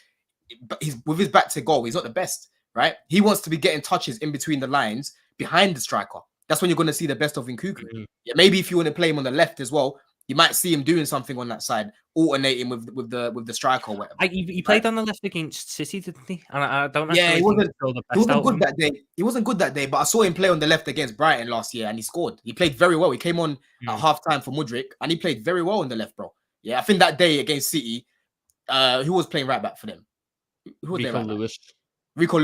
he's with his back to goal, he's not the best, right? He wants to be getting touches in between the lines behind the striker. That's when you're going to see the best of Nkunku. Yeah, maybe if you want to play him on the left as well, you might see him doing something on that side, alternating with the striker or whatever. He played on the left against City, didn't he? And I don't. Yeah, he wasn't good that day. He wasn't good that day, but I saw him play on the left against Brighton last year, and he scored. He played very well. He came on at halftime for Mudryk, and he played very well on the left, bro. Yeah, I think that day against City, who was playing right back for them? Rico Lewis. Rico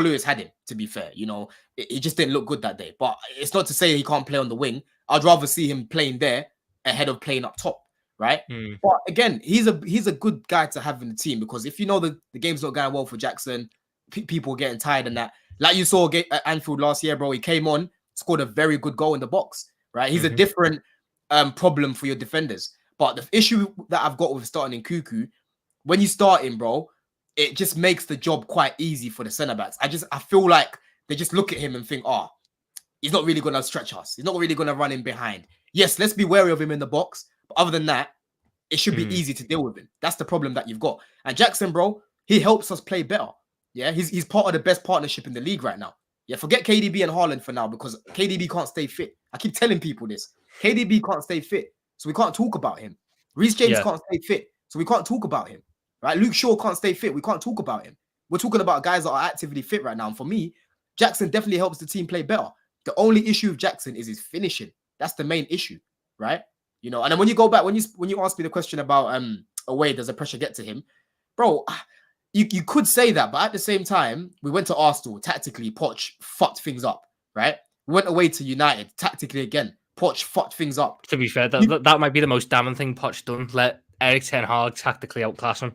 Lewis had him, to be fair. You know, he just didn't look good that day. But it's not to say he can't play on the wing. I'd rather see him playing there ahead of playing up top. right? Mm. But again, he's a good guy to have in the team because if you know the game's not going well for Jackson, people are getting tired and that. Like you saw at Anfield last year, bro. He came on, scored a very good goal in the box, right? He's a different problem for your defenders. But the issue that I've got with starting in Cuckoo, when you start him, bro, it just makes the job quite easy for the centre backs. I feel like they just look at him and think, oh, he's not really going to stretch us. He's not really going to run in behind. Yes, let's be wary of him in the box. But other than that, it should be easy to deal with him. That's the problem that you've got. And Jackson, bro, he helps us play better. Yeah, he's part of the best partnership in the league right now. Yeah, forget KDB and Haaland for now because KDB can't stay fit. I keep telling people this. KDB can't stay fit, so we can't talk about him. Reece James can't stay fit, so we can't talk about him. Right? Luke Shaw can't stay fit. We can't talk about him. We're talking about guys that are actively fit right now. And for me, Jackson definitely helps the team play better. The only issue with Jackson is his finishing. That's the main issue, right? You know, and then when you go back, when you ask me the question about away, does the pressure get to him, bro? You could say that, but at the same time, we went to Arsenal tactically. Poch fucked things up, right? We went away to United tactically again. Poch fucked things up. To be fair, that might be the most damning thing Poch done. Let Erik ten Hag tactically outclass him.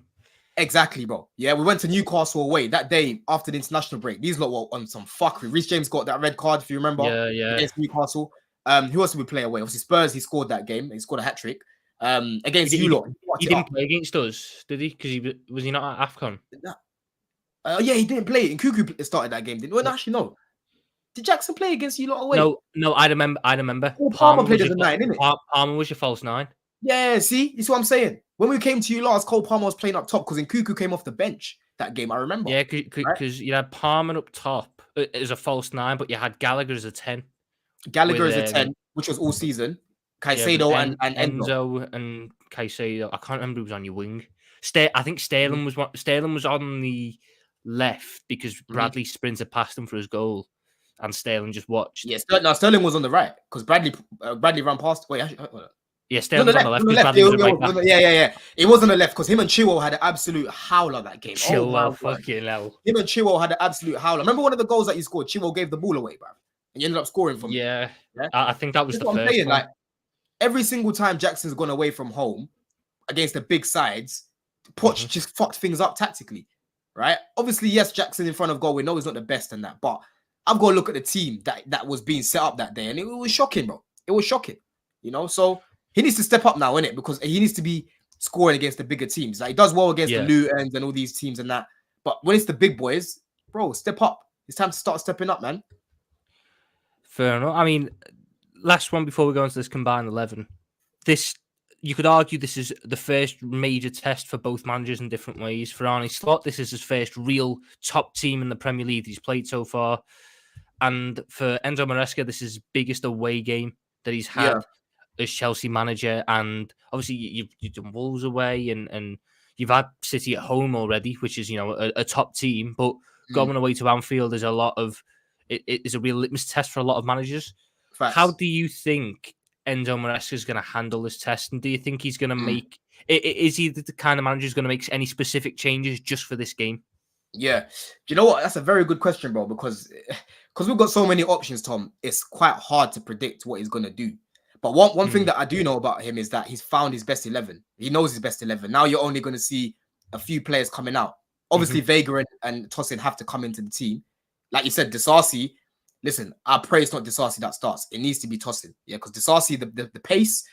Exactly, bro. Yeah, we went to Newcastle away that day after the international break. These lot were on some fuckery. Reece James got that red card, if you remember. Yeah. Against Newcastle. Who else did we play away? Obviously, Spurs. He scored that game. He scored a hat trick. Against you lot. He didn't play against us, did he? Because was he not at AFCON? Yeah, he didn't play. And Cuckoo started that game, didn't he? Well, actually, no. Did Jackson play against you lot away? No, I remember. Oh, Palmer played as a 9, didn't it? Palmer was your false 9. Yeah, see? You see what I'm saying? When we came to you last, Cole Palmer was playing up top because Cuckoo came off the bench that game, I remember. Yeah, because you had Palmer up top as a false 9, but you had Gallagher as a 10. Gallagher as a 10, which was all season. Caicedo and Enzo and Caicedo. I can't remember who was on your wing. I think Sterling was on the left because Bradley sprinted past him for his goal, and Sterling just watched. Yes, no, Sterling was on the right because Bradley ran past. Wait, yeah, Sterling was on the left. Yeah. It was on the left because him and Chilwell had an absolute howler that game. Chilwell, fucking hell. Him and Chilwell had an absolute howler. Remember one of the goals that he scored? Chilwell gave the ball away, bro, and you ended up scoring from. Yeah. I think that was the first one. Like, every single time Jackson's gone away from home against the big sides, Poch just fucked things up tactically, right? Obviously, yes, Jackson in front of goal. We know he's not the best in that, but I've got to look at the team that was being set up that day, and it was shocking, bro. It was shocking, you know. So he needs to step up now, innit? Because he needs to be scoring against the bigger teams. Like he does well against the Lutons and all these teams and that, but when it's the big boys, bro, step up. It's time to start stepping up, man. Fair enough. I mean, last one before we go into this combined 11. You could argue this is the first major test for both managers in different ways. For Arne Slot, this is his first real top team in the Premier League he's played so far. And for Enzo Maresca, this is his biggest away game that he's had as Chelsea manager. And obviously, you've done Wolves away and you've had City at home already, which is, you know, a top team. But going away to Anfield is it is a real litmus test for a lot of managers. Facts. How do you think Enzo Maresca is going to handle this test? And do you think he's going to make... Is he the kind of manager who's going to make any specific changes just for this game? Yeah. Do you know what? That's a very good question, bro, because we've got so many options, Tom, it's quite hard to predict what he's going to do. But one thing that I do know about him is that he's found his best 11. He knows his best 11. Now you're only going to see a few players coming out. Obviously, Vega and Tosin have to come into the team. Like you said, Disasi, listen, I pray it's not Disasi that starts. It needs to be Tosin. Yeah, because Disasi, the pace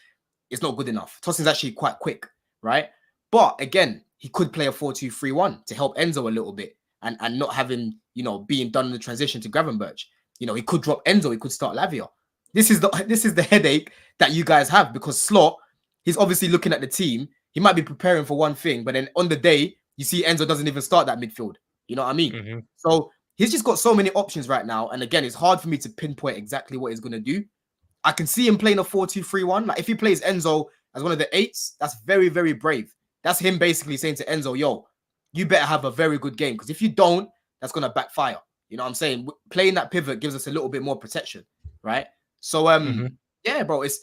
is not good enough. Tosin's actually quite quick, right? But again, he could play a 4-2-3-1 to help Enzo a little bit and not having, you know, being done in the transition to Gravenberch. You know, he could drop Enzo, he could start Lavia. This is the headache that you guys have because Slot, he's obviously looking at the team. He might be preparing for one thing, but then on the day, you see Enzo doesn't even start that midfield. You know what I mean? So he's just got so many options right now. And again, it's hard for me to pinpoint exactly what he's going to do. I can see him playing a 4-2-3-1. Like if he plays Enzo as one of the 8s, that's very, very brave. That's him basically saying to Enzo, yo, you better have a very good game. Because if you don't, that's going to backfire. You know what I'm saying? Playing that pivot gives us a little bit more protection, right? So, yeah, bro, it's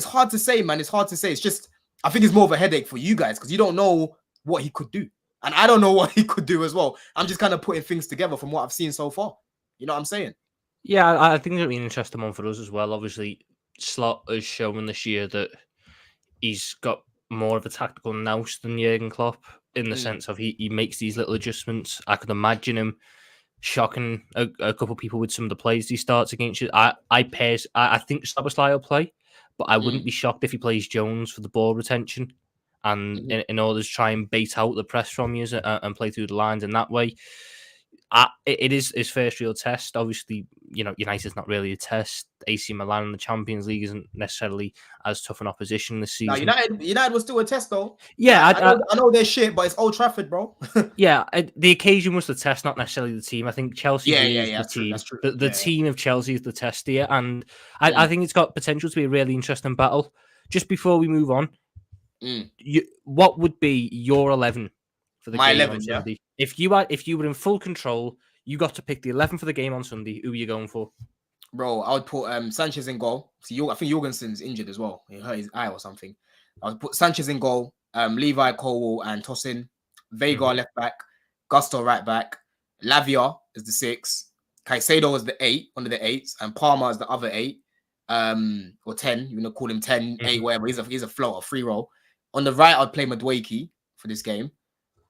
hard to say, man. It's hard to say. It's just, I think it's more of a headache for you guys because you don't know what he could do. And I don't know what he could do as well. I'm just kind of putting things together from what I've seen so far. You know what I'm saying? Yeah, I think it'll be an interesting one for us as well. Obviously, Slot has shown this year that he's got more of a tactical nous than Jurgen Klopp in the Mm. sense of he makes these little adjustments. I could imagine him shocking a couple of people with some of the plays he starts against you. I think Szoboszlai will play, but I wouldn't be shocked if he plays Jones for the ball retention and Mhm. in order to try and bait out the press from you and play through the lines in that way. It is his first real test. Obviously, United's not really a test. AC Milan in the Champions League isn't necessarily as tough an opposition this Now, season. United was still a test though. Yeah, I know they're shit, but it's Old Trafford, bro. yeah. The occasion was the test, not necessarily the team. I think Chelsea really is the That's true. team. That's true. The team of Chelsea is the test here, and I think it's got potential to be a really interesting battle. Just before we move on, what would be your 11 for the My game 11, on yeah? Sunday? If you were in full control, you got to pick the 11 for the game on Sunday. Who are you going for? Bro, I would put Sanchez in goal. So I think Jorgensen's injured as well. He hurt his eye or something. I would put Sanchez in goal, Levi Colwell and Tosin, Vega left back, Gusto right back, Lavia is the 6, Caicedo is the 8, one of the 8s, and Palmer is the other 8, or 10. You want to call him 10, 8, whatever. He's a floater, free roll. On the right, I'd play Madueke for this game.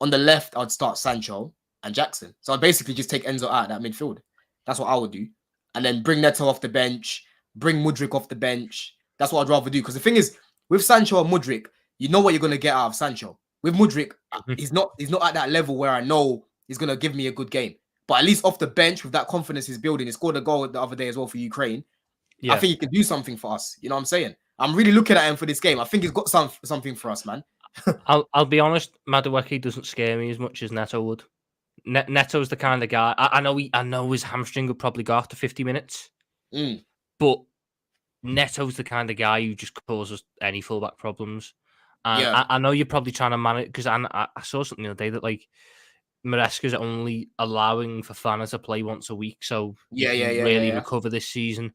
On the left, I'd start Sancho and Jackson. So I'd basically just take Enzo out of that midfield. That's what I would do. And then bring Neto off the bench, bring Mudryk off the bench. That's what I'd rather do. Because the thing is, with Sancho and Mudryk, you know what you're going to get out of Sancho. With Mudryk, he's not at that level where I know he's going to give me a good game. But at least off the bench, with that confidence he's building, he scored a goal the other day as well for Ukraine. Yeah. I think he can do something for us. You know what I'm saying? I'm really looking at him for this game. I think he's got something for us, man. I'll be honest, Madueke doesn't scare me as much as Neto would. Neto's the kind of guy. I know his hamstring would probably go after 50 minutes, but Neto's the kind of guy who just causes any fullback problems. And I know you're probably trying to manage because I saw something the other day that like Maresca's only allowing Fofana to play once a week, so you can really recover this season.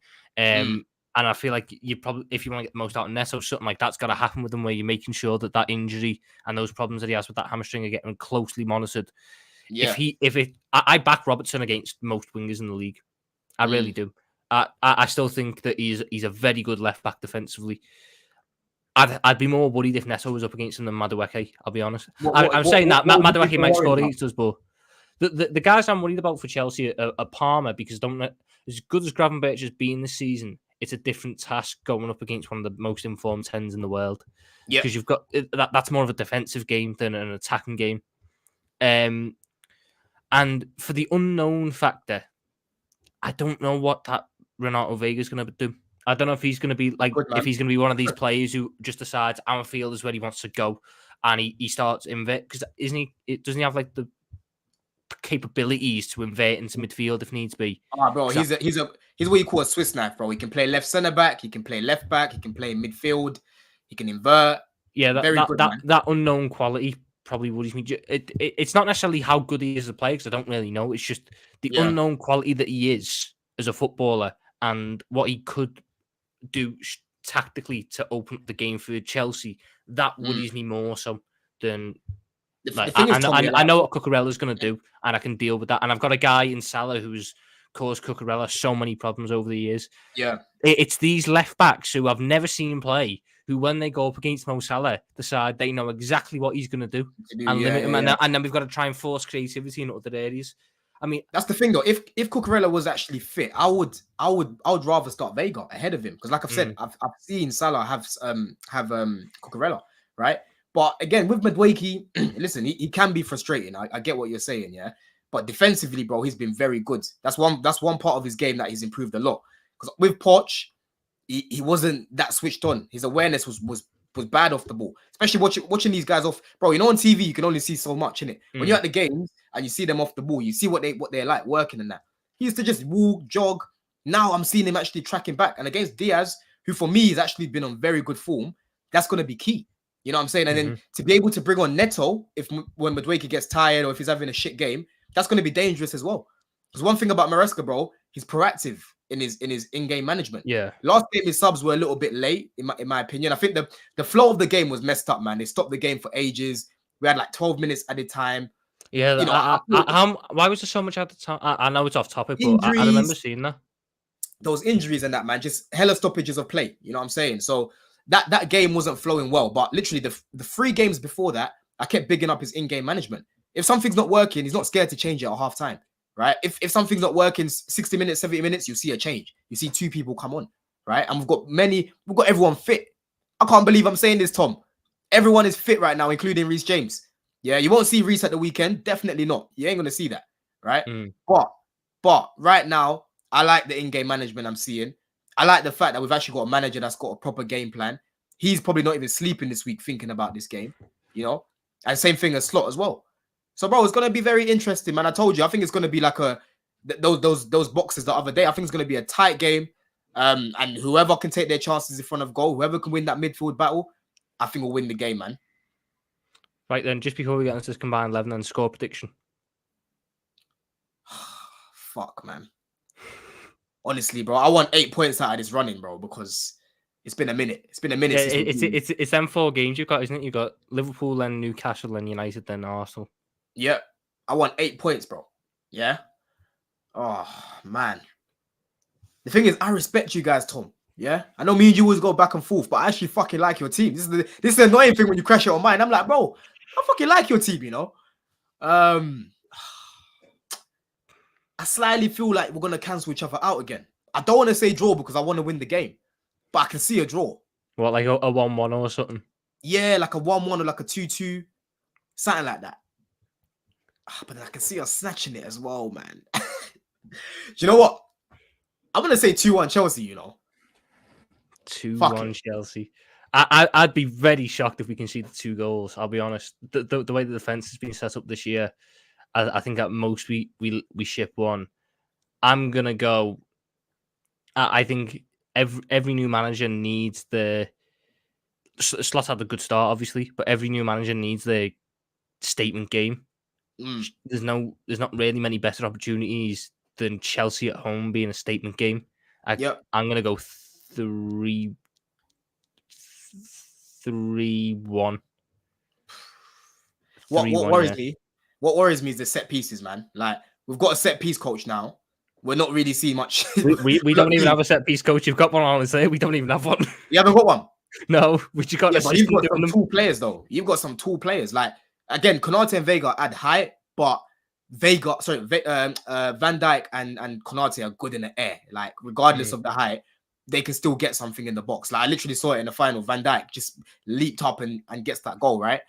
And I feel like you probably, if you want to get the most out of Neto, something like that's got to happen with him, where you're making sure that injury and those problems that he has with that hamstring are getting closely monitored. Yeah. I back Robertson against most wingers in the league. I really do. I still think that he's a very good left back defensively. I'd be more worried if Neto was up against him than Madueke. I'll be honest. I'm saying that Madueke might score against us, but the guys I'm worried about for Chelsea are Palmer, because as good as Gravenberch has been this season, it's a different task going up against one of the most informed 10s in the world. Yeah, because you've got that's more of a defensive game than an attacking game. And for the unknown factor, I don't know what that Renato Vega is going to do. I don't know if he's going to be like, if he's going to be one of these players who just decides Anfield is where he wants to go, and he starts invert, because doesn't he have like the capabilities to invert into midfield if needs be? Bro, he's what you call a Swiss knife, bro. He can play left centre back, he can play left back, he can play midfield, he can invert. Yeah, that unknown quality probably worries me. It's not necessarily how good he is as a player, because I don't really know. It's just the unknown quality that he is as a footballer and what he could do tactically to open up the game for Chelsea. That worries me more so than I know what Cucurella's going to do, and I can deal with that. And I've got a guy in Salah who's caused Cucurella so many problems over the years. Yeah, it's these left backs who I've never seen play, who when they go up against Mo Salah, decide they know exactly what he's going to do and limit him, and then we've got to try and force creativity in other areas. I mean, that's the thing though. If Cucurella was actually fit, I would rather start Vega ahead of him, because, like I've said, I've seen Salah have Cucurella, right? But again, with Madueke, listen, he can be frustrating. I get what you're saying, yeah. But defensively, bro, he's been very good. That's one part of his game that he's improved a lot. Because with Poch, he wasn't that switched on. His awareness was bad off the ball. Especially watching these guys off, bro. You know, on TV you can only see so much in it. When you're at the games and you see them off the ball, you see what they're like working and that. He used to just walk, jog. Now I'm seeing him actually tracking back. And against Diaz, who for me has actually been on very good form, that's going to be key. You know what I'm saying? And then to be able to bring on Neto when Madueke gets tired or if he's having a shit game, that's going to be dangerous as well. Because one thing about Maresca, bro, he's proactive in his in-game management. Yeah. Last game, his subs were a little bit late, in my opinion. I think the flow of the game was messed up, man. They stopped the game for ages. We had like 12 minutes at a time. Yeah. Why was there so much at the time? I know it's off topic, but I remember seeing that. Those injuries and that, man, just hella stoppages of play. You know what I'm saying? So that game wasn't flowing well. But literally the 3 games before that, I kept bigging up his in-game management. If something's not working, he's not scared to change it at half time, right? If something's not working, 60 minutes, 70 minutes, you see a change. You see 2 people come on, right? And we've got everyone fit. I can't believe I'm saying this, Tom. Everyone is fit right now, including Reece James. Yeah, you won't see Reece at the weekend. Definitely not. You ain't gonna see that, right? But right now, I like the in-game management I'm seeing. I like the fact that we've actually got a manager that's got a proper game plan. He's probably not even sleeping this week thinking about this game, you know? And same thing as Slot as well. So, bro, it's gonna be very interesting, man. I told you, I think it's gonna be like those boxes the other day. I think it's gonna be a tight game. And whoever can take their chances in front of goal, whoever can win that midfield battle, I think will win the game, man. Right then, just before we get into this combined 11 and score prediction. Fuck, man. Honestly, bro, I want 8 points out of this running, bro, because it's been a minute. It's been a minute. Yeah, it's them 4 games you've got, isn't it? You've got Liverpool, then Newcastle, then United, then Arsenal. Yeah, I want 8 points, bro. Yeah. Oh man. The thing is, I respect you guys, Tom. Yeah, I know me and you always go back and forth, but I actually fucking like your team. This is the annoying thing when you crash it on mine. I'm like, bro, I fucking like your team, you know. I slightly feel like we're gonna cancel each other out again. I don't want to say draw because I want to win the game, but I can see a draw. What, like a 1-1 or something? Yeah, like a 1-1 or like a 2-2, something like that. But then I can see us snatching it as well, man. Do you know what? I'm gonna say 2-1 Chelsea. You know, 2-1 Chelsea. I'd be very shocked if we conceded 2 goals. I'll be honest. The way the defense has been set up this year, I think at most we ship 1. I'm gonna go. I think every new manager needs the. Slot had a good start, obviously, but every new manager needs the statement game. There's not really many better opportunities than Chelsea at home being a statement game. I'm gonna go 3-1. What worries me is the set pieces, man. Like, we've got a set piece coach now. We're not really seeing much. We don't even have a set piece coach. You've got one, honestly. We don't even have one. You haven't got one? No, we just got. But you've got some tool players, though. You've got some tool players. Like, again, Konate and Vega add height, but Van Dijk and Konate are good in the air. Like, regardless of the height, they can still get something in the box. Like, I literally saw it in the final. Van Dijk just leaped up and gets that goal, right?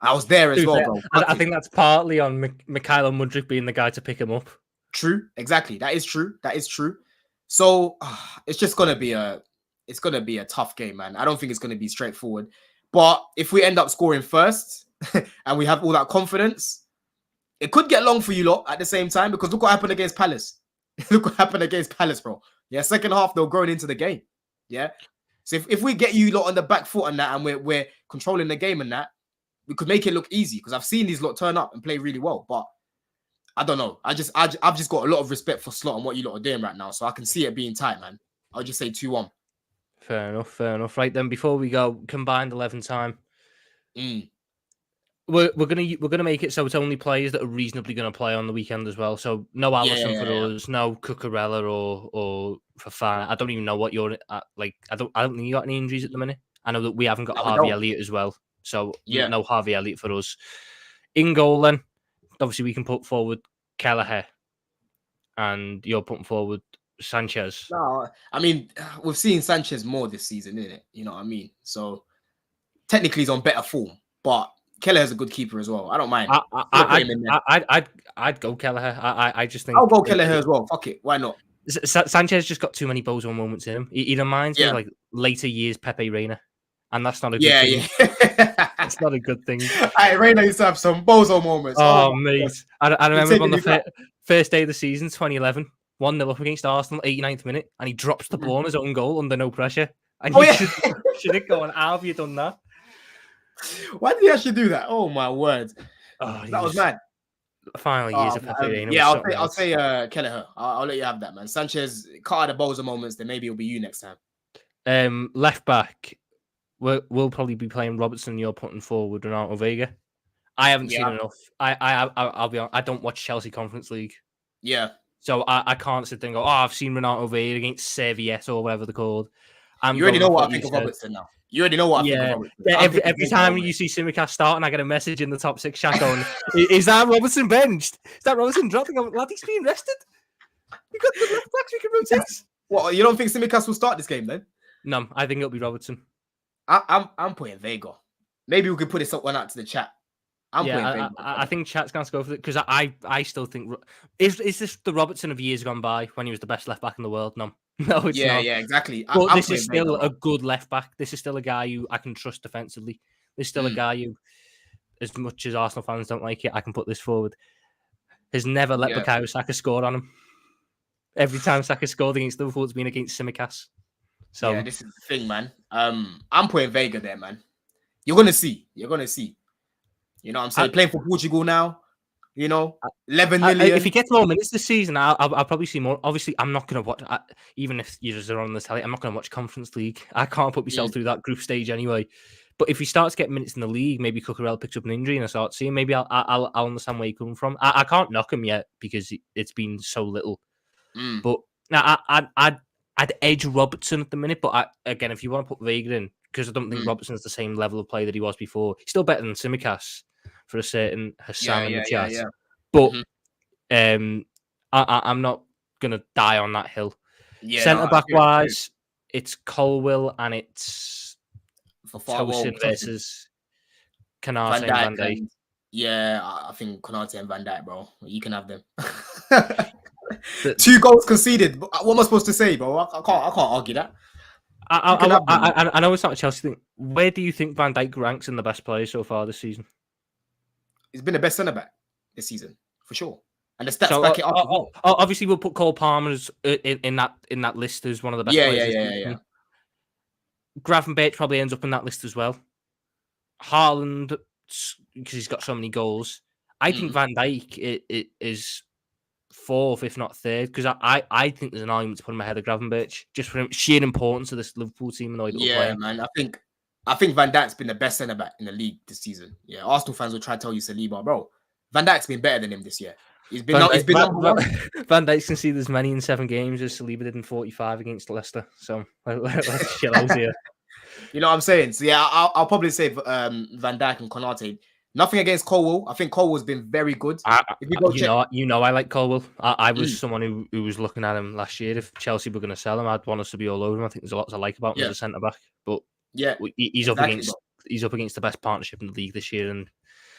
I was there as well, bro. I think that's partly on Mikhailo Mudryk being the guy to pick him up. True, exactly. That is true. So it's just gonna be a tough game, man. I don't think it's gonna be straightforward. But if we end up scoring first and we have all that confidence, it could get long for you lot at the same time, because look what happened against Palace. Look what happened against Palace, bro. Yeah, second half they're growing into the game. Yeah. So if we get you lot on the back foot and that, and we're controlling the game and that, we could make it look easy, because I've seen these lot turn up and play really well. But I don't know. I've just got a lot of respect for Slot and what you lot are doing right now, so I can see it being tight, man. I'll just say 2-1. Fair enough. Right then, before we go, combined 11 time. We're gonna make it so it's only players that are reasonably gonna play on the weekend as well. So no Alisson for us, no Cucurella or Fofana. I don't even know what you're like. I don't think you got any injuries at the minute. I know that we haven't got Harvey Elliott as well. So no Harvey Elliott for us. In goal then, obviously we can put forward Kelleher, and you're putting forward Sanchez. No, I mean, we've seen Sanchez more this season, isn't it? You know what I mean? So technically he's on better form, but Kelleher's a good keeper as well. I don't mind. I'd go Kelleher. I just think I'll go Kelleher as well. Fuck it, why not? Sanchez just got too many bozo moments in him. He reminds me of like later years Pepe Reina. And that's not a good thing. That's not a good thing. Hey, Reina used to have some bozo moments. Oh mate. I remember on the first day of the season, 2011, 1-0 up against Arsenal, 89th minute, and he drops the ball on his own goal under no pressure. And you should have gone, how have you done that? Why did he actually do that? Oh my word. That was mad. Final years of Pepe Reina. Yeah, I'll say Kelleher. I'll let you have that, man. Sanchez, cut out the bozo moments, then maybe it'll be you next time. Left back. We'll probably be playing Robertson. You're putting forward Renato Vega. I haven't seen enough. I'll be honest. I don't watch Chelsea Conference League. Yeah. So I can't sit there and go, I've seen Renato Vega against Serviette or whatever they're called. You already know what I think of Robertson now. You already know what I think of Yeah, Robertson. yeah. I'm Every picking Vega time over you him. see Simicast start, and I get a message in the top 6 chat going, "Is that Robertson benched? Is that Robertson dropping? Lad, he's being rested. You got good left backs we can rotate." What, you don't think Simicast will start this game then? No, I think it'll be Robertson. I'm putting Vega. Maybe we could put this one out to the chat. I'm putting Yeah, Vega. I think chat's going to go for it because I still think is this the Robertson of years gone by when he was the best left back in the world? No, no, it's Yeah, not. yeah, exactly. But I'm this is putting Vega, still a bro. good left back. This is still a guy who I can trust defensively. There's still a guy who, as much as Arsenal fans don't like it, I can put this forward. Has never let Yeah. Bukayo Saka score on him. Every time Saka scored against Liverpool, it's been against Simicast. So Yeah, this is the thing, man. I'm putting Vega there, man. You're gonna see. You're gonna see. You know what I'm saying? Playing for Portugal now. You know, 11 million. if he gets more minutes this season, I'll probably see more. Obviously, I'm not going to watch, even if users are on the telly, I'm not going to watch Conference League. I can't put myself through that group stage anyway. But if he starts getting minutes in the league, maybe Cucurella picks up an injury and I start seeing, maybe I'll understand where he's coming from. I can't knock him yet because it's been so little. But I'd edge Robertson at the minute. But again, if you want to put Vega in, because I don't think Robertson's the same level of play that he was before. He's still better than Simicast for a certain Hassan in the chat. Yeah. But I'm not gonna die on that hill. Yeah, Centre back wise, it's Colwill and it's Tosin versus Canate and Van Dijk. Yeah, I think Konate and Van Dijk, bro. You can have them. 2 goals conceded. What am I supposed to say, bro? I can't argue that. I know it's not a Chelsea thing. Where do you think Van Dijk ranks in the best players so far this season? He's been the best centre back this season for sure, and the stats back it up. Obviously, we'll put Cole Palmer's in that list as one of the best players. Yeah. Gravenberch probably ends up in that list as well. Haaland, because he's got so many goals. I think Van Dijk is 4th, if not 3rd, because I think there's an argument to put him ahead of Gravenberch just for sheer importance of this Liverpool team and the way that we're playing. Man. I think Van Dijk's been the best centre back in the league this season. Yeah, Arsenal fans will try to tell you Saliba, bro. Van Dijk's been better than him this year. He's been number one. Van Dijk conceded as many in 7 games as Saliba did in 45 against Leicester. So let's chill out here. You know what I'm saying? So yeah, I'll probably say Van Dijk and Konate. Nothing against Colwill. I think Colwill's been very good. I like Colwill. I was someone who was looking at him last year. If Chelsea were going to sell him, I'd want us to be all over him. I think there's a lot to like about him as a centre back. But yeah, he's up against the best partnership in the league this year, and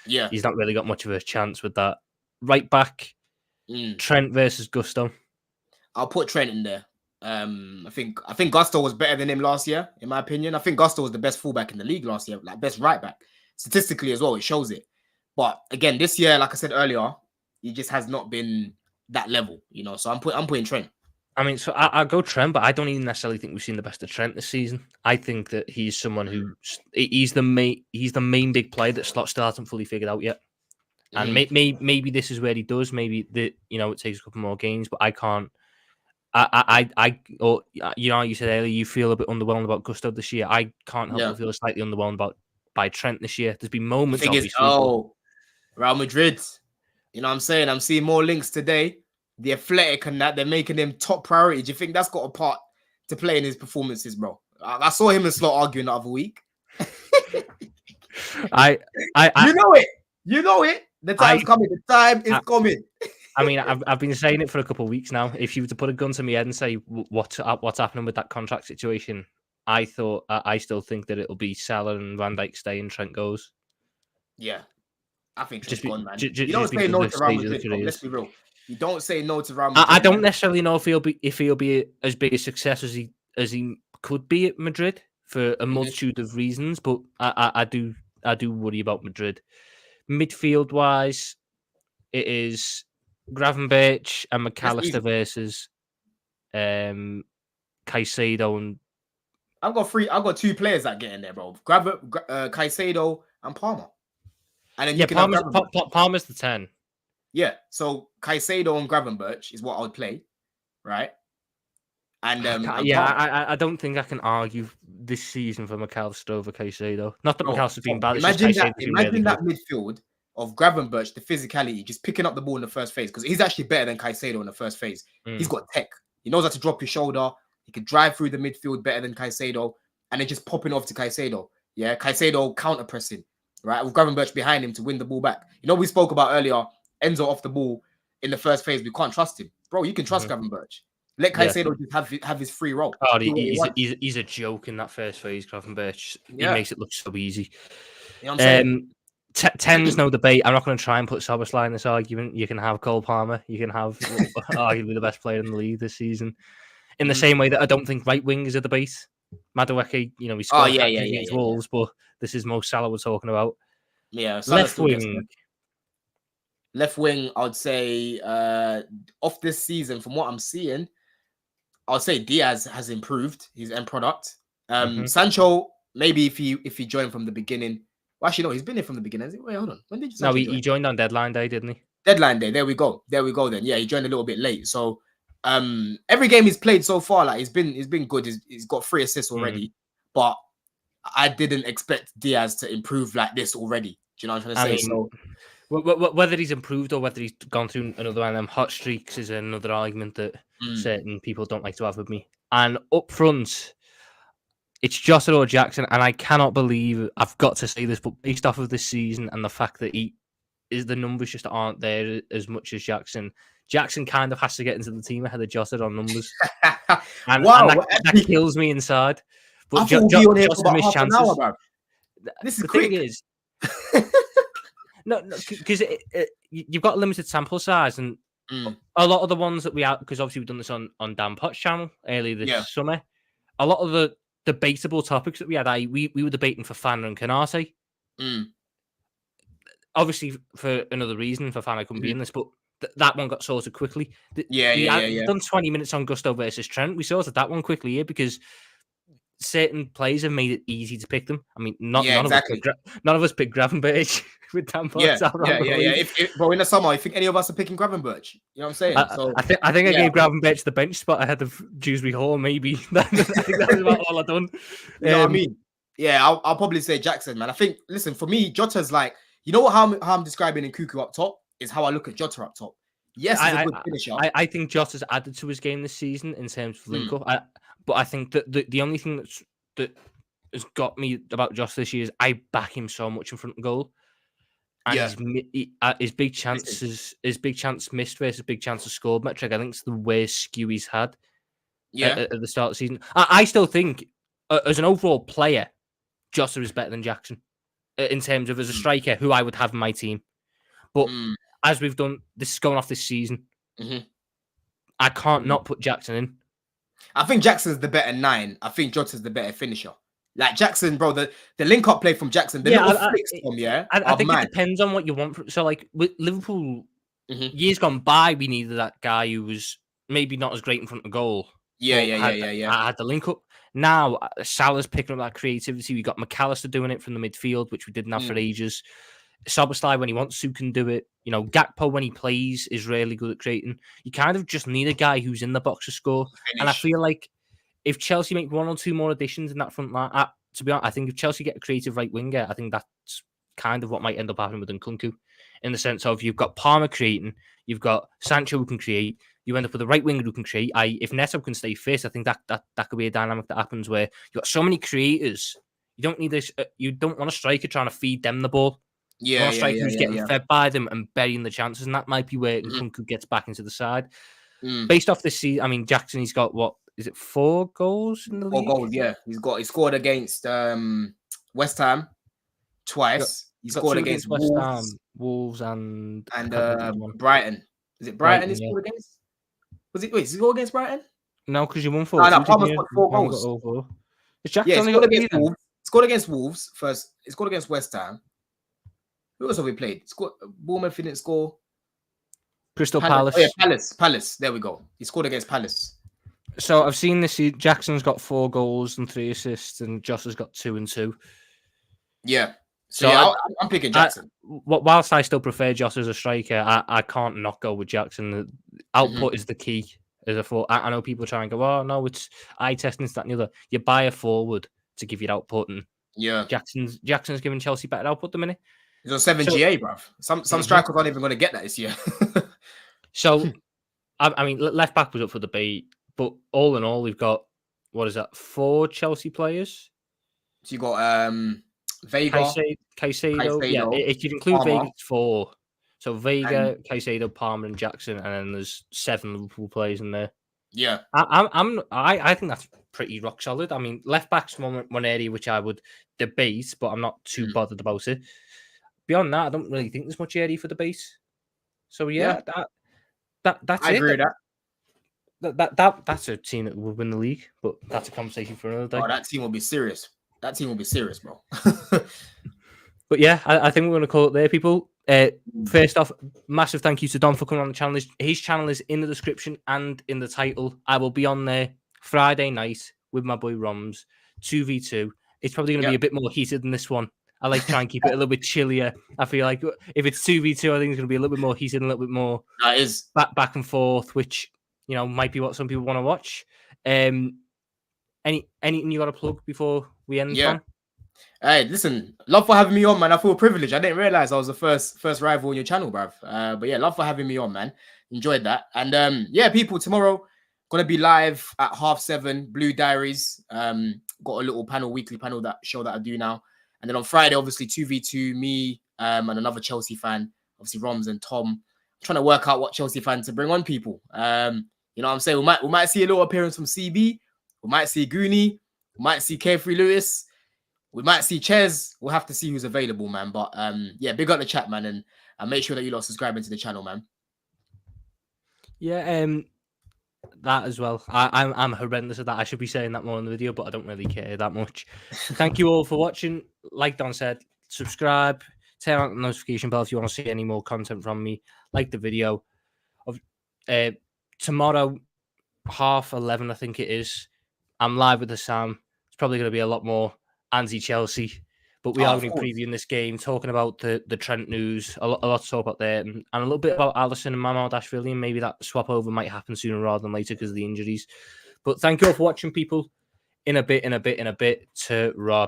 he's not really got much of a chance with that. Right back, Trent versus Gusto. I'll put Trent in there. I think Gusto was better than him last year, in my opinion. I think Gusto was the best fullback in the league last year, like best right back. Statistically as well, it shows it. But again, this year, like I said earlier, he just has not been that level, you know. So I'm putting Trent. I mean, so I'll go Trent, but I don't even necessarily think we've seen the best of Trent this season. I think that he's someone he's the main big player that Slot still hasn't fully figured out yet. And maybe this is where he does. Maybe it takes a couple more games, but I can't. You said earlier you feel a bit underwhelmed about Gusto this year. I can't help but feel slightly underwhelmed by Trent this year. There's been moments. Real Madrid. You know what I'm saying? I'm seeing more links today. The Athletic and that, they're making him top priority. Do you think that's got a part to play in his performances, bro? I saw him and Slot arguing the other week. You know it. The time's coming. The time is coming. I mean, I've been saying it for a couple of weeks now. If you were to put a gun to my head and say what's happening with that contract situation, I still think that it'll be Salah and Van Dijk stay and Trent goes. Yeah, I think Trent's gone, man. You don't say no to Real Madrid. Let's be real. You don't say no to Real Madrid. I don't necessarily know if he'll be as big a success as he could be at Madrid for a multitude of reasons, but I do worry about Madrid. Midfield wise, it is Gravenberch and McAllister versus Caicedo and. I've got 2 players that get in there, bro. Caicedo and Palmer. And then Palmer's the 10. Yeah, so Caicedo and Gravenberch is what I would play, right? And I don't think I can argue this season for McAllister over Caicedo. Not that McAllister's been bad. Imagine that midfield of Gravenberch, the physicality, just picking up the ball in the first phase, because he's actually better than Caicedo in the first phase. He's got tech. He knows how to drop his shoulder. He can drive through the midfield better than Caicedo. and then just popping off to Caicedo. Yeah, Caicedo counter pressing, right? With Gravenberch behind him to win the ball back. You know, we spoke about earlier, Enzo off the ball in the first phase. We can't trust him. Bro, you can trust Gravenberch. Let Caicedo just have his free role. Oh, he's a joke in that first phase, Gravenberch. He makes it look so easy. You know what I'm saying? 10's no debate. I'm not going to try and put Szoboszlai in this argument. You can have Cole Palmer. You can have arguably the best player in the league this season. In the same way that I don't think right wing is a debate. Madueke, you know, he scored against Wolves, but this is Mo Salah we're talking about. Yeah, left wing. Left wing, I'd say off this season, from what I'm seeing, I'd say Diaz has improved his end product. Sancho, maybe if he joined from the beginning. Well, actually, no, he's been here from the beginning. Wait, hold on. When did Sancho join? He joined on deadline day, didn't he? Deadline day. There we go. Then. Yeah, he joined a little bit late. So every game he's played so far, like he's been good. He's got 3 assists already. But I didn't expect Diaz to improve like this already. Do you know what I'm trying to say? So whether he's improved or whether he's gone through another one of them hot streaks is another argument that certain people don't like to have with me. And up front, it's Jota or Jackson, and I cannot believe I've got to say this, but based off of this season and the fact that the numbers just aren't there as much as Jackson. Jackson kind of has to get into the team ahead of Jota on numbers, and that kills me inside. But Jota's missed chances. This is quick. Thing is, no, because you've got a limited sample size, and a lot of the ones that we have, because obviously we've done this on Dan Potts' channel earlier this summer. A lot of the debatable topics that we had, we were debating for Fana and Canate. Obviously, for another reason, for Fana couldn't be in this, but that one got sorted quickly. We've done 20 minutes on Gusto versus Trent. We sorted that one quickly here because certain players have made it easy to pick them. I mean, none of us picked Gravenberch with Dan Potts. Bro, in the summer, I think any of us are picking Gravenberch. You know what I'm saying? I think I gave Gravenberch the bench spot ahead of Dewsbury Hall, maybe. I think that was about all I've done. You know what I mean? Yeah, I'll probably say Jackson, man. I think, listen, for me, Jota's like, you know what, how I'm describing Nkunku up top is how I look at Jota up top. Yes, he's a good finisher. I think Jota's added to his game this season in terms of link up. But I think that the only thing that has got me about Jota this year is I back him so much in front of goal. And his big chance missed versus big chances scored metric, I think it's the worst skew he's had at the start of the season. I still think, as an overall player, Jota is better than Jackson in terms of as a striker, who I would have in my team. But as we've done, this is going off this season. I can't not put Jackson in. I think Jackson's the better 9. I think Jota's the better finisher. Like Jackson, bro, the link-up play from Jackson, the little flicks from, I think it depends on what you want. So, like, with Liverpool, years gone by, we needed that guy who was maybe not as great in front of goal. I had the link-up. Now, Salah's picking up that creativity. We got McAllister doing it from the midfield, which we didn't have for ages. Szoboszlai, when he wants to, can do it. You know, Gakpo, when he plays, is really good at creating. You kind of just need a guy who's in the box to score. And I feel like if Chelsea make 1 or 2 more additions in that front line, to be honest, I think if Chelsea get a creative right winger, I think that's kind of what might end up happening with Nkunku, in the sense of you've got Palmer creating, you've got Sancho who can create, you end up with a right winger who can create. If Neto can stay fit, I think that could be a dynamic that happens where you've got so many creators. You don't need this. You don't want a striker trying to feed them the ball. You want a striker who's getting fed by them and burying the chances, and that might be where Nkunku gets back into the side. Based off this season, I mean, Jackson, he's got what? Is it 4 goals in the league? 4 goals, yeah. He scored against West Ham twice. He scored against West Ham, Wolves, and Brighton. Is it Brighton he scored against? Wait, did he score against Brighton? No, because you won 4. No, Palmer's got 4 goals. Is Jackson only got against Wolves? Scored against Wolves first. He scored against West Ham. Who else have we played? Bournemouth didn't score. Crystal Palace. Oh, yeah, Palace. There we go. He scored against Palace. So I've seen this. Jackson's got 4 goals and 3 assists, and Jota's got 2 and 2. Yeah. So yeah, I'm picking Jackson. Whilst I still prefer Jota as a striker, I can't not go with Jackson. The output is the key. As a forward. I know people try and go, oh no, it's eye testing, that and the other. You buy a forward to give you output, and Jackson's giving Chelsea better output the minute. He's on 7 GA, bruv. Some strikers aren't even going to get that this year. So, I mean, left back was up for debate, but all in all, we've got, 4 Chelsea players So you got Vega, Caicedo. Yeah, Caicedo, if you include Palmer, Vega, it's 4. So and Vega, Caicedo, Palmer, and Jackson, and then there's 7 Liverpool players in there. yeah, I think that's pretty rock solid. I mean, left back's one area which I would debate, but I'm not too bothered about it. Beyond that, I don't really think there's much area for debate. So yeah, that's I it. agree with that. That's a team that will win the league, but that's a conversation for another day. Oh, that team will be serious. That team will be serious, bro. But yeah, I think we're going to call it there, people. First off, massive thank you to Don for coming on the channel. His channel is in the description and in the title. I will be on there Friday night with my boy Roms, 2v2. It's probably going to be a bit more heated than this one. I like to try and keep it a little bit chillier. I feel like if it's 2v2, I think it's going to be a little bit more heated and a little bit more that is back and forth, which might be what some people want to watch. Anything you got to plug before we end? Yeah. Tom? Hey, listen, love for having me on, man. I feel privileged. I didn't realize I was the first rival on your channel, bruv. But yeah, love for having me on, man. Enjoyed that. And yeah, people, tomorrow gonna be live at 7:30, Blue Diaries. Got a little weekly panel show that I do now. And then on Friday, obviously 2v2, me and another Chelsea fan, obviously Roms and Tom. I'm trying to work out what Chelsea fan to bring on, people. You know what I'm saying? We might see a little appearance from CB. We might see Goonie. We might see Carefree Lewis. We might see Ches. We'll have to see who's available, man. But yeah, big up the chat, man, and make sure that you lot subscribe to the channel, man. Yeah, that as well. I'm horrendous at that. I should be saying that more in the video, but I don't really care that much. Thank you all for watching. Like Don said, subscribe, turn on the notification bell if you want to see any more content from me. Like the video. Tomorrow, 11:30, I think it is. I'm live with the Sam. It's probably going to be a lot more anti-Chelsea, but we are going to be previewing this game, talking about the Trent news, a lot to talk about there, and a little bit about Alisson and Mamardashvili, and maybe that swap over might happen sooner rather than later because of the injuries. But thank you all for watching, people. In a bit to Rob.